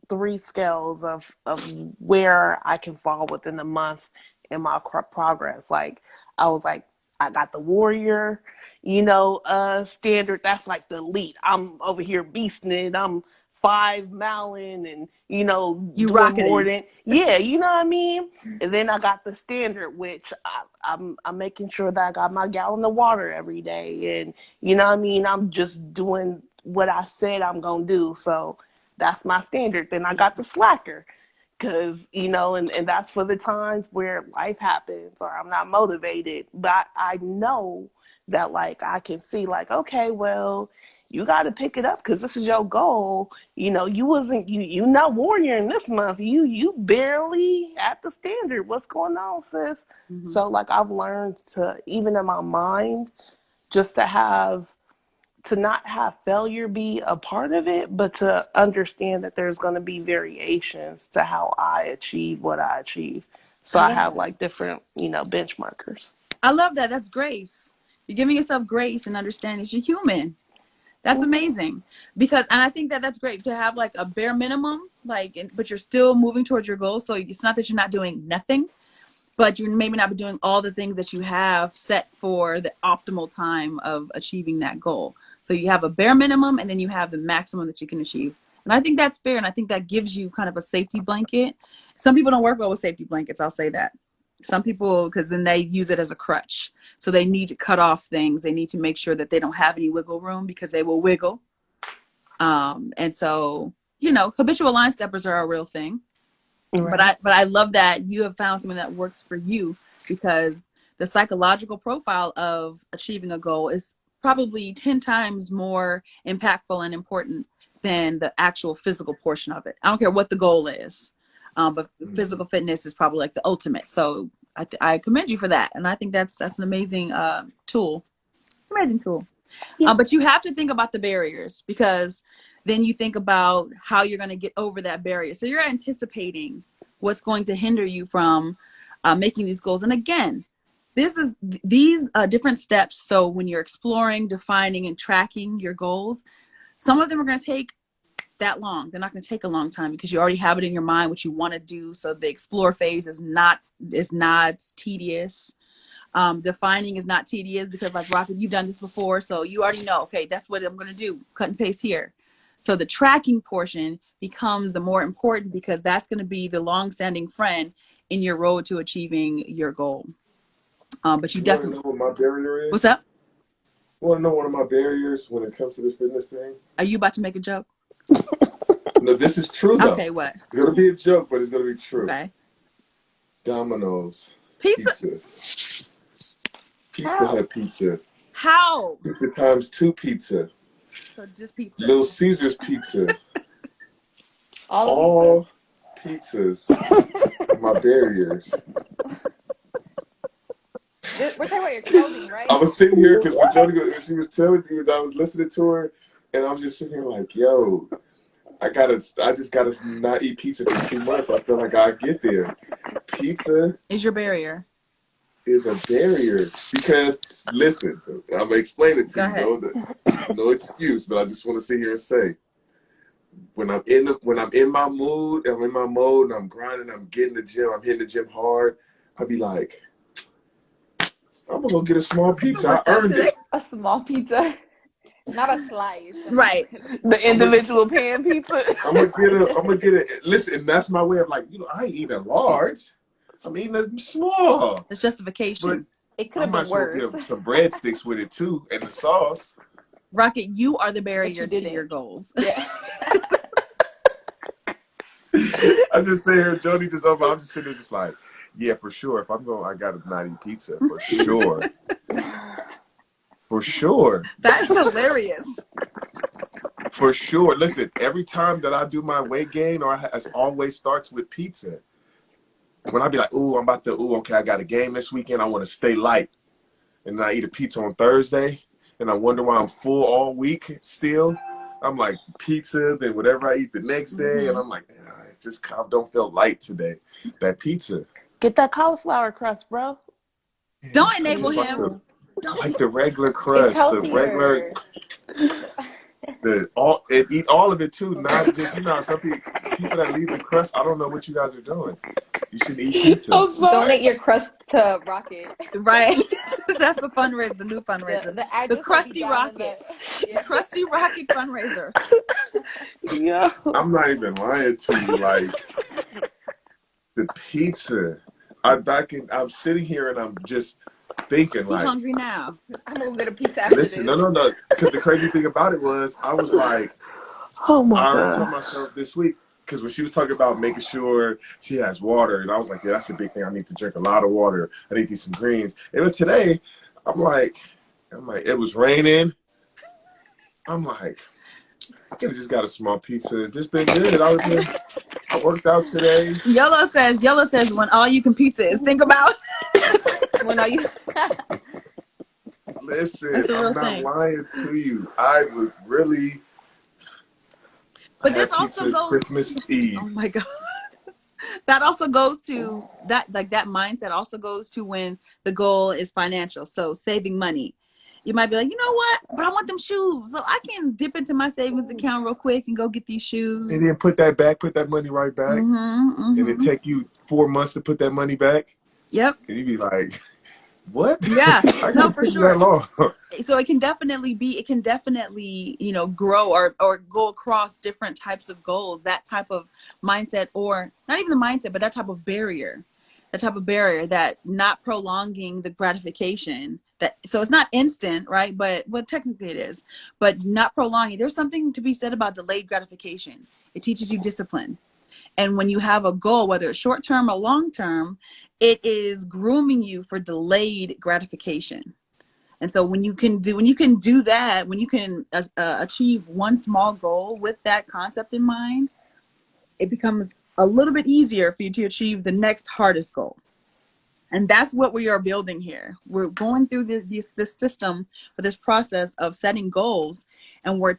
3 scales of where I can fall within the month in my progress. Like I was like, I got the warrior, standard. That's like the elite. I'm over here beasting it. I'm 5 miling and you doing more than you know what I mean. And then I got the standard, which I'm making sure that I got my gallon of water every day, and you know what I mean. I'm just doing what I said I'm gonna do. So that's my standard. Then I got the slacker, because and that's for the times where life happens or I'm not motivated. But I know that like I can see like, okay, well, you got to pick it up because this is your goal. You not warrioring this month. You barely at the standard. What's going on, sis? Mm-hmm. So like I've learned to, even in my mind, just to not have failure be a part of it, but to understand that there's going to be variations to how I achieve what I achieve. So I have like different, benchmarkers. I love that. That's grace. You're giving yourself grace and understanding that you're human. That's amazing, and I think that that's great to have like a bare minimum, but you're still moving towards your goal. So it's not that you're not doing nothing, but you maybe not be doing all the things that you have set for the optimal time of achieving that goal. So you have a bare minimum and then you have the maximum that you can achieve. And I think that's fair. And I think that gives you kind of a safety blanket. Some people don't work well with safety blankets. I'll say that. Some people, because then they use it as a crutch. So they need to cut off things. They need to make sure that they don't have any wiggle room because they will wiggle. And so, habitual line steppers are a real thing. Right. But I love that you have found something that works for you, because the psychological profile of achieving a goal is probably 10 times more impactful and important than the actual physical portion of it. I don't care what the goal is. But physical fitness is probably like the ultimate. So I commend you for that. And I think that's an amazing tool. It's an amazing tool. Yeah. But you have to think about the barriers, because then you think about how you're going to get over that barrier. So you're anticipating what's going to hinder you from making these goals. And again, these different steps. So when you're exploring, defining, and tracking your goals, some of them are going to take that long. They're not going to take a long time because you already have it in your mind what you want to do. So the explore phase is not tedious. Defining is not tedious because, like Rockett, you've done this before, so you already know, okay, that's what I'm going to do, cut and paste here. So the tracking portion becomes the more important because that's going to be the long-standing friend in your road to achieving your goal. But you definitely want to know what my barrier is? What's up? You want to know one of my barriers when it comes to this fitness thing? Are you about to make a joke? No, this is true though. Okay, what? It's gonna be a joke, but it's gonna be true. Okay. Domino's Pizza. Pizza Hut pizza. How? Pizza times 2 pizza. So just pizza. Little Caesars pizza. All pizzas. My barriers. We're talking about your clothing, right? I was sitting here because when Joanie, she was telling me, I was listening to her, and I was just sitting here like, yo, I just gotta not eat pizza for 2 months. I feel like I get there. Pizza is your barrier. Is a barrier because listen, I'm gonna explain it to you. No excuse, but I just want to sit here and say, when I'm in my mood, I'm in my mode, and I'm grinding, I'm getting the gym, I'm hitting the gym hard. I'll be like, I'm gonna go get a small pizza. I earned it. A small pizza, not a slice. Right. The individual pan pizza. I'm gonna get it. Listen, that's my way of like, I ain't eating large. I'm eating a small. It's justification. But it could have been worse. I might as well get some breadsticks with it too, and the sauce. Rockett, you are the barrier to your goals. Yeah. I just say here, Joanie just over. I'm just sitting there, just like, yeah, for sure. If I'm going, I gotta not eat pizza for sure. For sure. That's hilarious. For sure. Listen, every time that I do my weight gain, it always starts with pizza. When I be like, okay, I got a game this weekend. I want to stay light. And then I eat a pizza on Thursday. And I wonder why I'm full all week still. I'm like, pizza, then whatever I eat the next day. And I'm like, it's just, I don't feel light today. That pizza. Get that cauliflower crust, bro. Don't enable him. Like the regular crust. The regular. Eat all of it too, not just some people that leave the crust. I don't know what you guys are doing. You shouldn't eat pizza. Donate your crust to Rockett. Right. That's the fundraiser, the new fundraiser. The Krusty Rockett. The Krusty Rockett fundraiser. Yeah. I'm not even lying to you. Like the pizza. I'm sitting here and I'm just thinking like, I'm hungry now. I'm gonna get a pizza after this. No. Because the crazy thing about it was, I was like, oh my God. I already told myself this week, because when she was talking about making sure she has water, and I was like, yeah, that's a big thing. I need to drink a lot of water. I need to eat some greens. And today, I'm like, it was raining. I'm like, I could have just got a small pizza. Just been good. I worked out today. Yellow says when all you can pizza is think about. When are you? Listen, I'm not lying to you. I would really. But this also goes Christmas Eve. Oh my God. That also goes to that mindset also goes to when the goal is financial. So saving money. You might be like, you know what? But I want them shoes. So I can dip into my savings account real quick and go get these shoes. And then put that money right back. And it take you 4 months to put that money back. Yep. And you be like, what? Yeah. No, for sure. That long. So it can definitely, grow or go across different types of goals, that type of mindset, or not even the mindset, but that type of barrier that not prolonging the gratification so it's not instant, right? But technically it is, but not prolonging. There's something to be said about delayed gratification. It teaches you discipline. And when you have a goal, whether it's short term or long term, it is grooming you for delayed gratification. And so when you can do that, when you can achieve one small goal with that concept in mind, it becomes a little bit easier for you to achieve the next hardest goal. And that's what we are building here. We're going through this system for this process of setting goals, and we're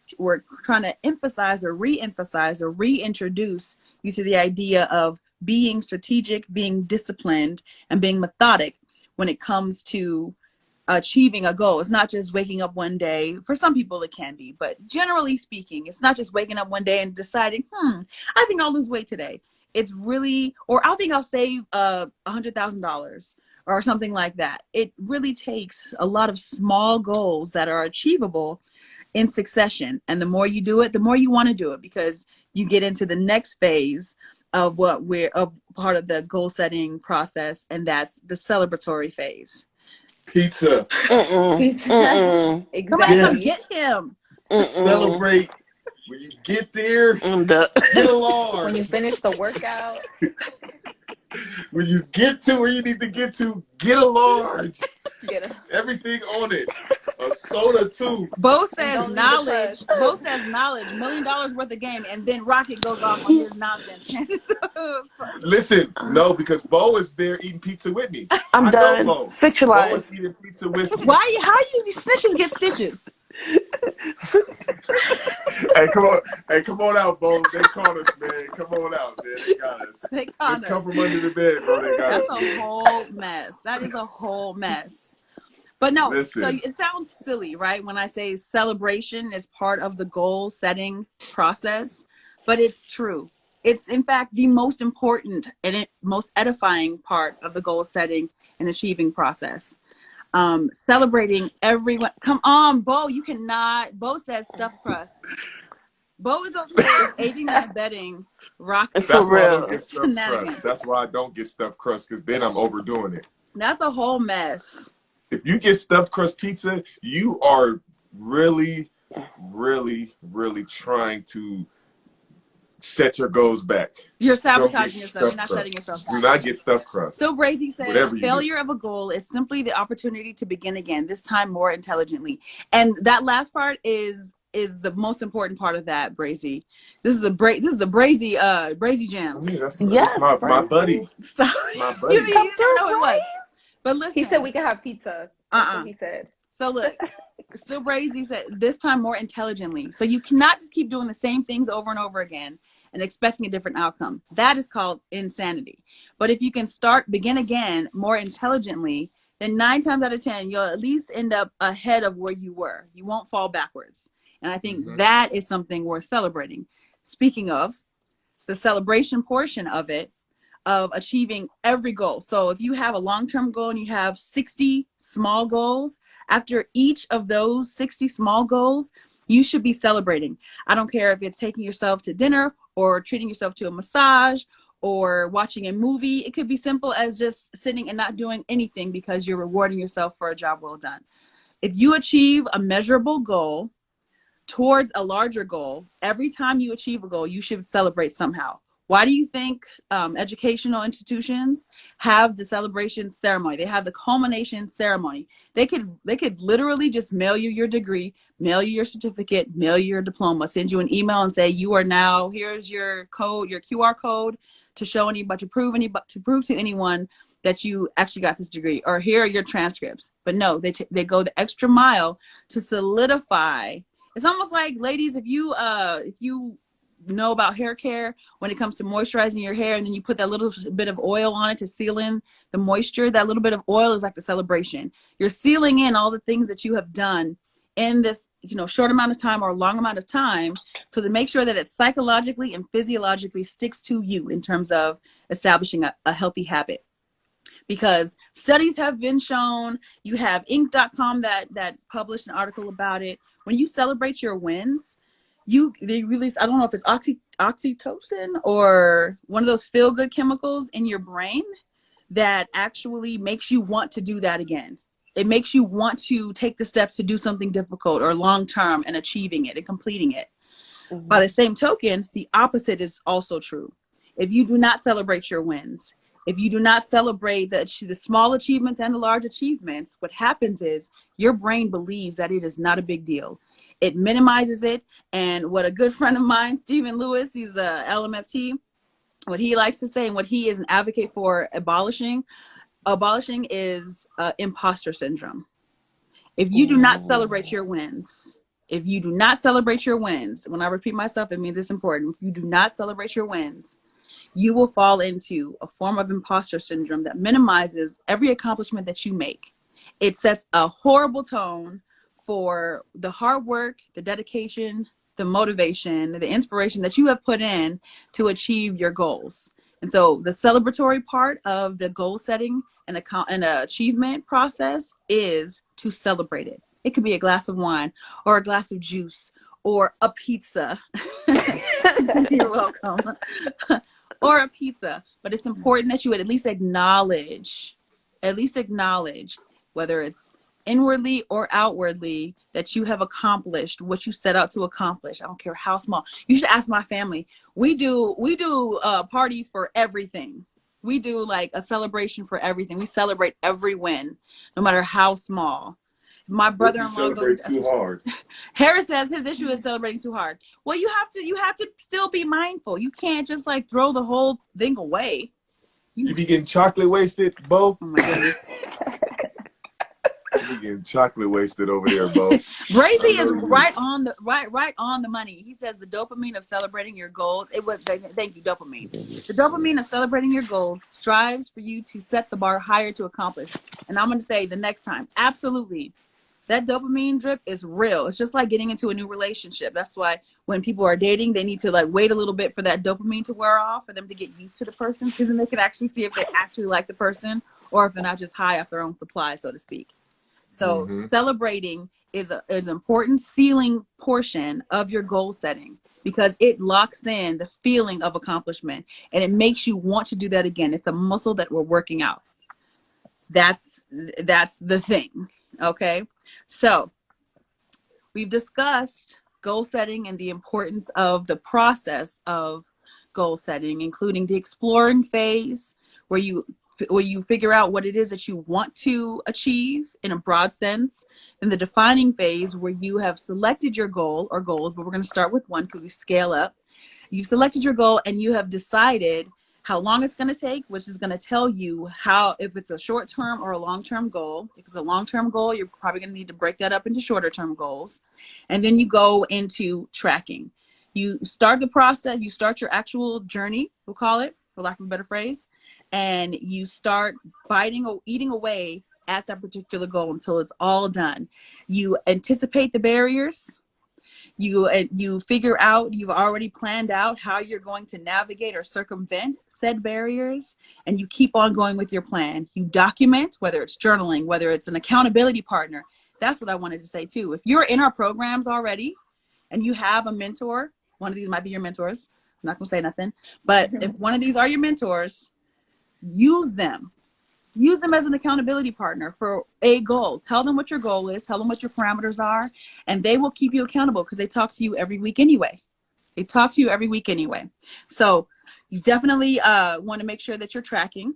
trying to emphasize or re-emphasize or reintroduce you to the idea of being strategic, being disciplined, and being methodic when it comes to achieving a goal. It's not just waking up one day. For some people it can be, but generally speaking, it's not just waking up one day and deciding, I think I'll lose weight today. It's really, or I think I'll save $100,000 or something like that. It really takes a lot of small goals that are achievable in succession. And the more you do it, the more you want to do it, because you get into the next phase of part of the goal setting process, and that's the celebratory phase. Pizza. Exactly. Come get him. Celebrate when you get there. Get a large. When you finish the workout. When you get to where you need to get to, get a large. Get a... Everything on it. A soda too. Bo says knowledge. Bo says knowledge. $1 million worth of game, and then Rockett goes off on his nonsense. Listen, no, because Bo is there eating pizza with me. I'm done. Bo. Fix your Bo life. is eating pizza with me. Why? How do these snitches get stitches? Hey, come on! Hey, come on out, Bo. They caught us, man. Come on out, man. They got us. They caught Let's us. come from under the bed, bro. They got That's us. a whole mess. That is a whole mess. But no, Listen. so it sounds silly, right? When I say celebration is part of the goal setting process, but it's true. It's in fact the most important and most edifying part of the goal setting and achieving process. Celebrating everyone. Come on, Bo, you cannot. Bo says stuffed crust. Bo is over there aiding and abetting Rockett. For That's why I real. don't get stuffed crust. That's why I don't get stuffed crust, because then I'm overdoing it. That's a whole mess. If you get stuffed crust pizza, you are really, really, really trying to set your goals back. You're sabotaging yourself. You're not setting yourself back. Do not get stuffed crust. So Brazy says, failure of a goal is simply the opportunity to begin again, this time more intelligently. And that last part is the most important part of that, Brazy. This is a Brazy Gems. Yeah, that's Yes, my buddy. So, My buddy. you didn't know who it was. But listen. He said we could have pizza. That's what he said. So look, still Brazy said, this time more intelligently. So you cannot just keep doing the same things over and over again and expecting a different outcome. That is called insanity. But if you can begin again more intelligently, then 9 times out of 10, you'll at least end up ahead of where you were. You won't fall backwards. And I think that is something worth celebrating. Speaking of the celebration portion of it, of achieving every goal. So if you have a long-term goal and you have 60 small goals, after each of those 60 small goals, you should be celebrating. I don't care if it's taking yourself to dinner or treating yourself to a massage or watching a movie. It could be simple as just sitting and not doing anything because you're rewarding yourself for a job well done. If you achieve a measurable goal towards a larger goal, every time you achieve a goal, you should celebrate somehow. Why do you think educational institutions have the celebration ceremony? They have the culmination ceremony. They could literally just mail you your degree, mail you your certificate, mail you your diploma, send you an email and say, you are now, here's your code, your QR code to show anybody, to prove to anyone that you actually got this degree, or here are your transcripts. But no, they go the extra mile to solidify. It's almost like, ladies, if you know about hair care, when it comes to moisturizing your hair, and then you put that little bit of oil on it to seal in the moisture, that little bit of oil is like the celebration. You're sealing in all the things that you have done in this, short amount of time or long amount of time, so to make sure that it psychologically and physiologically sticks to you in terms of establishing a healthy habit. Because studies have been shown, you have Inc.com that published an article about it. When you celebrate your wins, they release, I don't know if it's oxytocin or one of those feel-good chemicals in your brain that actually makes you want to do that again. It makes you want to take the steps to do something difficult or long-term and achieving it and completing it. Mm-hmm. By the same token, the opposite is also true. If you do not celebrate your wins, if you do not celebrate the small achievements and the large achievements, what happens is your brain believes that it is not a big deal. It minimizes it. And what a good friend of mine, Stephen Lewis, he's a LMFT, what he likes to say and what he is an advocate for abolishing is imposter syndrome. If you do not celebrate your wins, when I repeat myself, it means it's important. If you do not celebrate your wins, you will fall into a form of imposter syndrome that minimizes every accomplishment that you make. It sets a horrible tone for the hard work, the dedication, the motivation, the inspiration that you have put in to achieve your goals. And so the celebratory part of the goal setting and the achievement process is to celebrate it. It could be a glass of wine or a glass of juice or a pizza. You're welcome. Or a pizza. But it's important that you would at least acknowledge, whether it's inwardly or outwardly, that you have accomplished what you set out to accomplish. I don't care how small. You should ask my family. We do parties for everything. We do like a celebration for everything. We celebrate every win, no matter how small. My brother-in-law celebrate too hard. Harris says his issue is celebrating too hard. Well, you have to still be mindful. You can't just like throw the whole thing away. You be getting chocolate wasted, Bo? Oh my goodness. You be getting chocolate wasted over there, Bo. Brazy is right on the money. He says the dopamine of celebrating your goals. Thank you, dopamine. The dopamine of celebrating your goals strives for you to set the bar higher to accomplish. And I'm going to say the next time, absolutely. That dopamine drip is real. It's just like getting into a new relationship. That's why when people are dating, they need to like wait a little bit for that dopamine to wear off, for them to get used to the person, because then they can actually see if they actually like the person or if they're not just high off their own supply, so to speak. So celebrating is an important ceiling portion of your goal setting, because it locks in the feeling of accomplishment and it makes you want to do that again. It's a muscle that we're working out. That's the thing. Okay. So we've discussed goal setting and the importance of the process of goal setting, including the exploring phase where you figure out what it is that you want to achieve in a broad sense, and the defining phase where you have selected your goal or goals, but we're going to start with one because we scale up. You've selected your goal and you have decided how long it's going to take, which is going to tell you if it's a short-term or a long-term goal. If it's a long-term goal, you're probably going to need to break that up into shorter-term goals. And then you go into tracking. You start the process, you start your actual journey, we'll call it, for lack of a better phrase, and you start eating away at that particular goal until it's all done. You anticipate the barriers. You figure out, you've already planned out how you're going to navigate or circumvent said barriers, and you keep on going with your plan. You document, whether it's journaling, whether it's an accountability partner. That's what I wanted to say too. If you're in our programs already and you have a mentor, one of these might be your mentors. I'm not going to say nothing, but if one of these are your mentors, use them. Use them as an accountability partner for a goal. Tell them what your goal is. Tell them what your parameters are. And they will keep you accountable because they talk to you every week anyway. So you definitely want to make sure that you're tracking.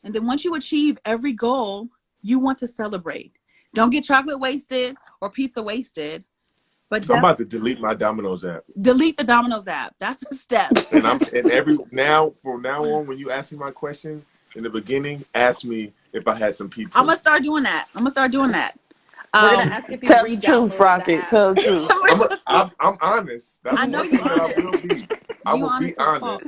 And then once you achieve every goal, you want to celebrate. Don't get chocolate wasted or pizza wasted. But I'm about to delete my Domino's app. Delete the Domino's app. That's a step. And from now on, when you ask me my question, in the beginning, ask me if I had some pizza. I'm gonna start doing that. We're gonna ask if you Tell the truth, Rockett. Tell the truth. I'm honest. That's I know one you thing that I will be. I will be honest.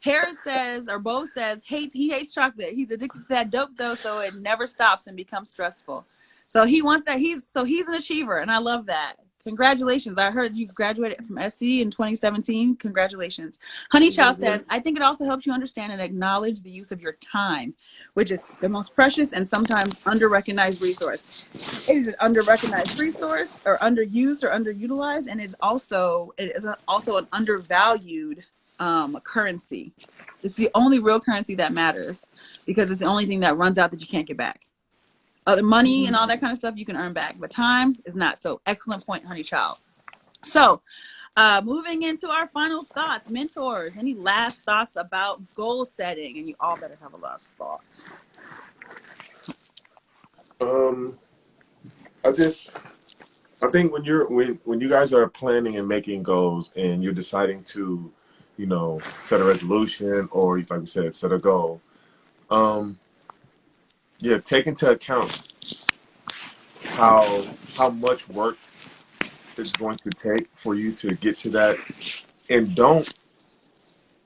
Harris says, or Bo says, he hates chocolate. He's addicted to that dope though, so it never stops and becomes stressful. So he wants that. He's an achiever, and I love that. Congratulations. I heard you graduated from SC in 2017. Congratulations. Honey Child says, I think it also helps you understand and acknowledge the use of your time, which is the most precious and sometimes under-recognized resource. It is an under-recognized resource, or underused or underutilized, and it is also an undervalued currency. It's the only real currency that matters because it's the only thing that runs out that you can't get back. Other money and all that kind of stuff you can earn back, but time is not. So excellent point, Honey Child. So moving into our final thoughts, mentors, any last thoughts about goal setting? And you all better have a last thought. I think when you guys are planning and making goals and you're deciding to, set a resolution or, like we said, set a goal, take into account how much work it's going to take for you to get to that, and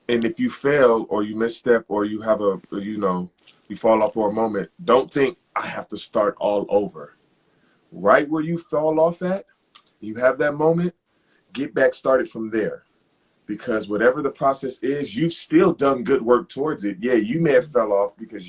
and if you fail or you misstep or you have you fall off for a moment, don't think I have to start all over. Right where you fall off at, you have that moment, get back started from there. Because whatever the process is, you've still done good work towards it. Yeah, you may have fell off because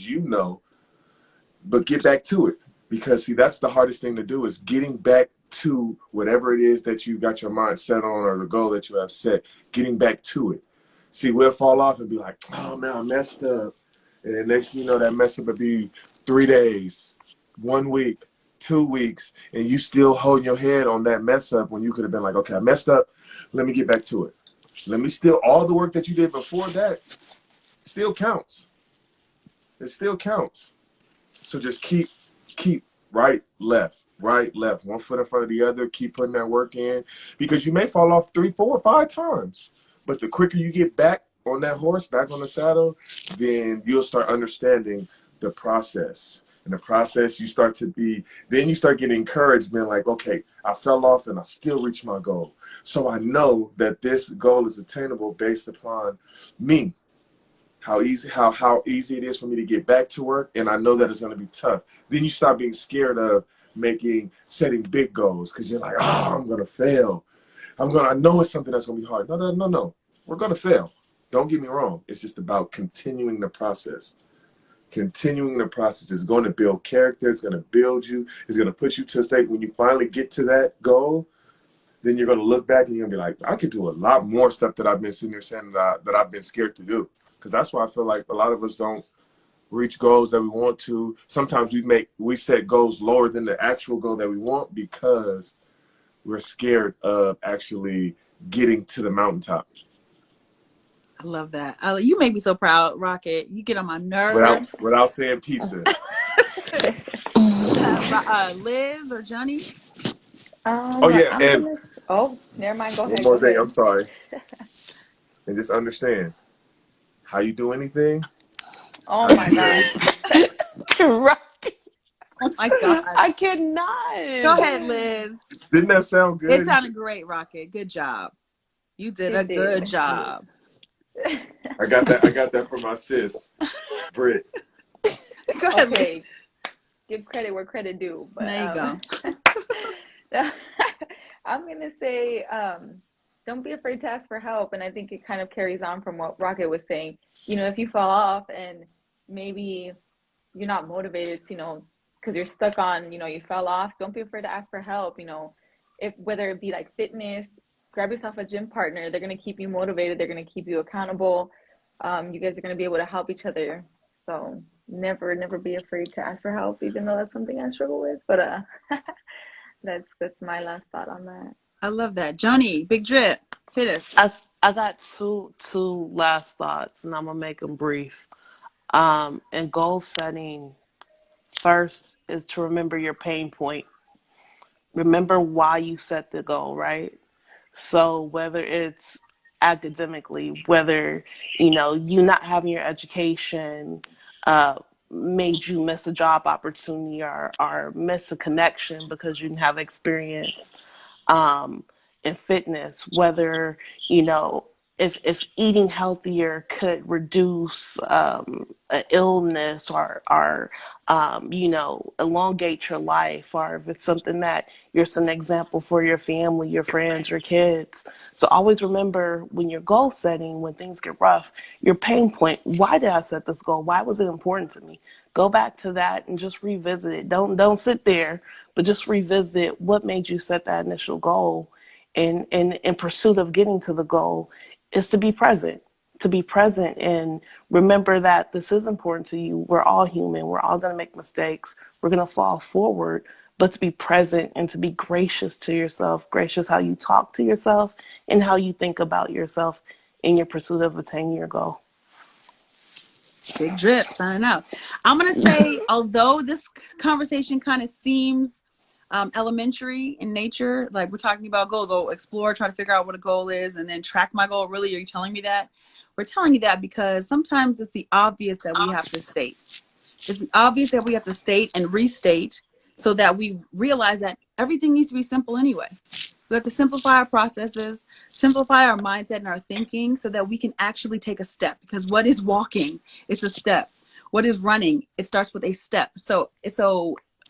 but get back to it. Because see, that's the hardest thing to do, is getting back to whatever it is that you got your mind set on, or the goal that you have set, getting back to it. See, we'll fall off and be like, oh man, I messed up. And then next thing you know, that mess up would be 3 days, 1 week, 2 weeks, and you still holding your head on that mess up when you could have been like, okay, I messed up. Let me get back to it. Let me still, all the work that you did before that still counts. It still counts. So just keep right, left, one foot in front of the other, keep putting that work in, because you may fall off 3, 4, 5 times. But the quicker you get back on that horse, back on the saddle, then you'll start understanding the process. And the process, you start getting encouraged, being like, okay, I fell off and I still reached my goal. So I know that this goal is attainable based upon me. How easy it is for me to get back to work, and I know that it's going to be tough. Then you stop being scared of setting big goals, because you're like, oh, I'm going to fail. I know it's something that's going to be hard. No. We're going to fail. Don't get me wrong. It's just about continuing the process. Continuing the process is going to build character. It's going to build you. It's going to put you to a state when you finally get to that goal. Then you're going to look back and you're going to be like, I could do a lot more stuff that I've been sitting there saying that I've been scared to do. Because that's why I feel like a lot of us don't reach goals that we want to. Sometimes we set goals lower than the actual goal that we want, because we're scared of actually getting to the mountaintop. I love that. You make me so proud, Rockett. You get on my nerves. Without saying pizza. Liz or Joanie? Oh yeah, Never mind. Go one ahead. more thing. I'm sorry. And just understand, how you do anything. Oh my gosh. Right. Oh my God. I cannot. Go ahead, Liz. Didn't that sound good? It sounded great, Rockett. Good job. You did a did. good job. I got that from my sis, Brit. Go ahead, Okay. Liz. Give credit where credit due. But, There you go. I'm going to say, don't be afraid to ask for help. And I think it kind of carries on from what Rockett was saying. You know, if you fall off and maybe you're not motivated, because you're stuck on, you fell off, don't be afraid to ask for help. Whether it be like fitness, grab yourself a gym partner. They're going to keep you motivated. They're going to keep you accountable. You guys are going to be able to help each other. So never be afraid to ask for help, even though that's something I struggle with. But that's my last thought on that. I love that. Joanie, Big Drip, hit us. I got two last thoughts, and I'm gonna make them brief. And goal setting, first, is to remember your pain point. Remember why you set the goal, right? So whether it's academically, whether you not having your education made you miss a job opportunity, or miss a connection because you didn't have experience in fitness, whether if eating healthier could reduce an illness, or elongate your life, or if it's something that you're an example for your family, your friends, your kids. So always remember, when you're goal setting, when things get rough, your pain point. Why did I set this goal? Why was it important to me? Go back to that and just revisit it. Don't sit there, but just revisit what made you set that initial goal. And in pursuit of getting to the goal is to be present. And remember that this is important to you. We're all human. We're all going to make mistakes. We're going to fall forward, but to be present and to be gracious to yourself, gracious how you talk to yourself and how you think about yourself in your pursuit of attaining your goal. Big Drip signing out. I'm going to say, although this conversation kind of seems elementary in nature, like we're talking about goals, explore, try to figure out what a goal is, and then track my goal. Really, are you telling me that? We're telling you that because sometimes it's the obvious that we have to state. It's the obvious that we have to state and restate, so that we realize that everything needs to be simple anyway. We have to simplify our processes, simplify our mindset and our thinking, so that we can actually take a step. Because what is walking? It's a step. What is running? It starts with a step. So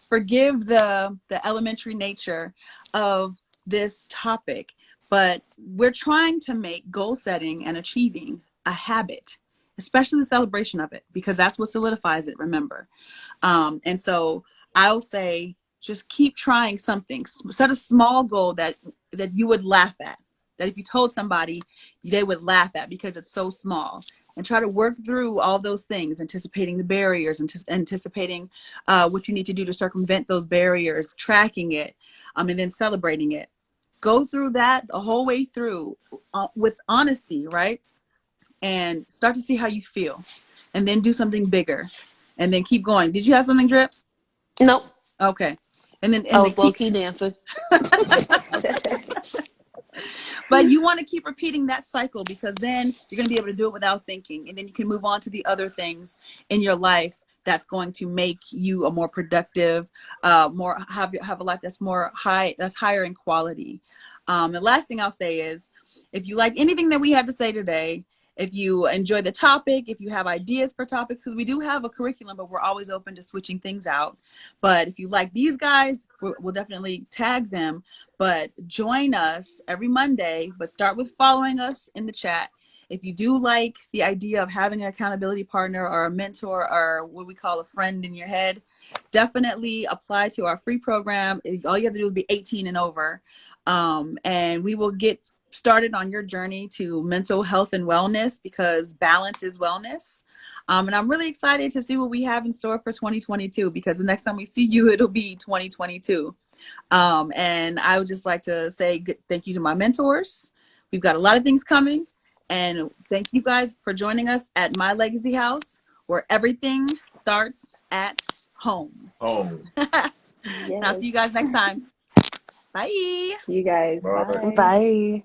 forgive the elementary nature of this topic, but we're trying to make goal setting and achieving a habit, especially the celebration of it, because that's what solidifies it, remember. And so I'll say, just keep trying something. Set a small goal that you would laugh at, that if you told somebody, they would laugh at because it's so small. And try to work through all those things, anticipating the barriers, anticipating what you need to do to circumvent those barriers, tracking it, and then celebrating it. Go through that the whole way through with honesty, right? And start to see how you feel. And then do something bigger. And then keep going. Did you have something, Drip? Nope. Okay. And then I was low-key dancing. But you want to keep repeating that cycle, because then you're going to be able to do it without thinking. And then you can move on to the other things in your life that's going to make you a more productive, have a life that's higher in quality. The last thing I'll say is, if you like anything that we had to say today, if you enjoy the topic, if you have ideas for topics, because we do have a curriculum, but we're always open to switching things out. But if you like these guys, we'll definitely tag them. But join us every Monday, but start with following us in the chat. If you do like the idea of having an accountability partner or a mentor or what we call a friend in your head, definitely apply to our free program. All you have to do is be 18 and over. And we will get started on your journey to mental health and wellness, because balance is wellness. And I'm really excited to see what we have in store for 2022, because the next time we see you, it'll be 2022. And I would just like to say thank you to my mentors. We've got a lot of things coming. And thank you guys for joining us at My Legacy House, where everything starts at home. Home. Yes. And I'll see you guys next time. Bye. You guys. Bye. Bye. Bye.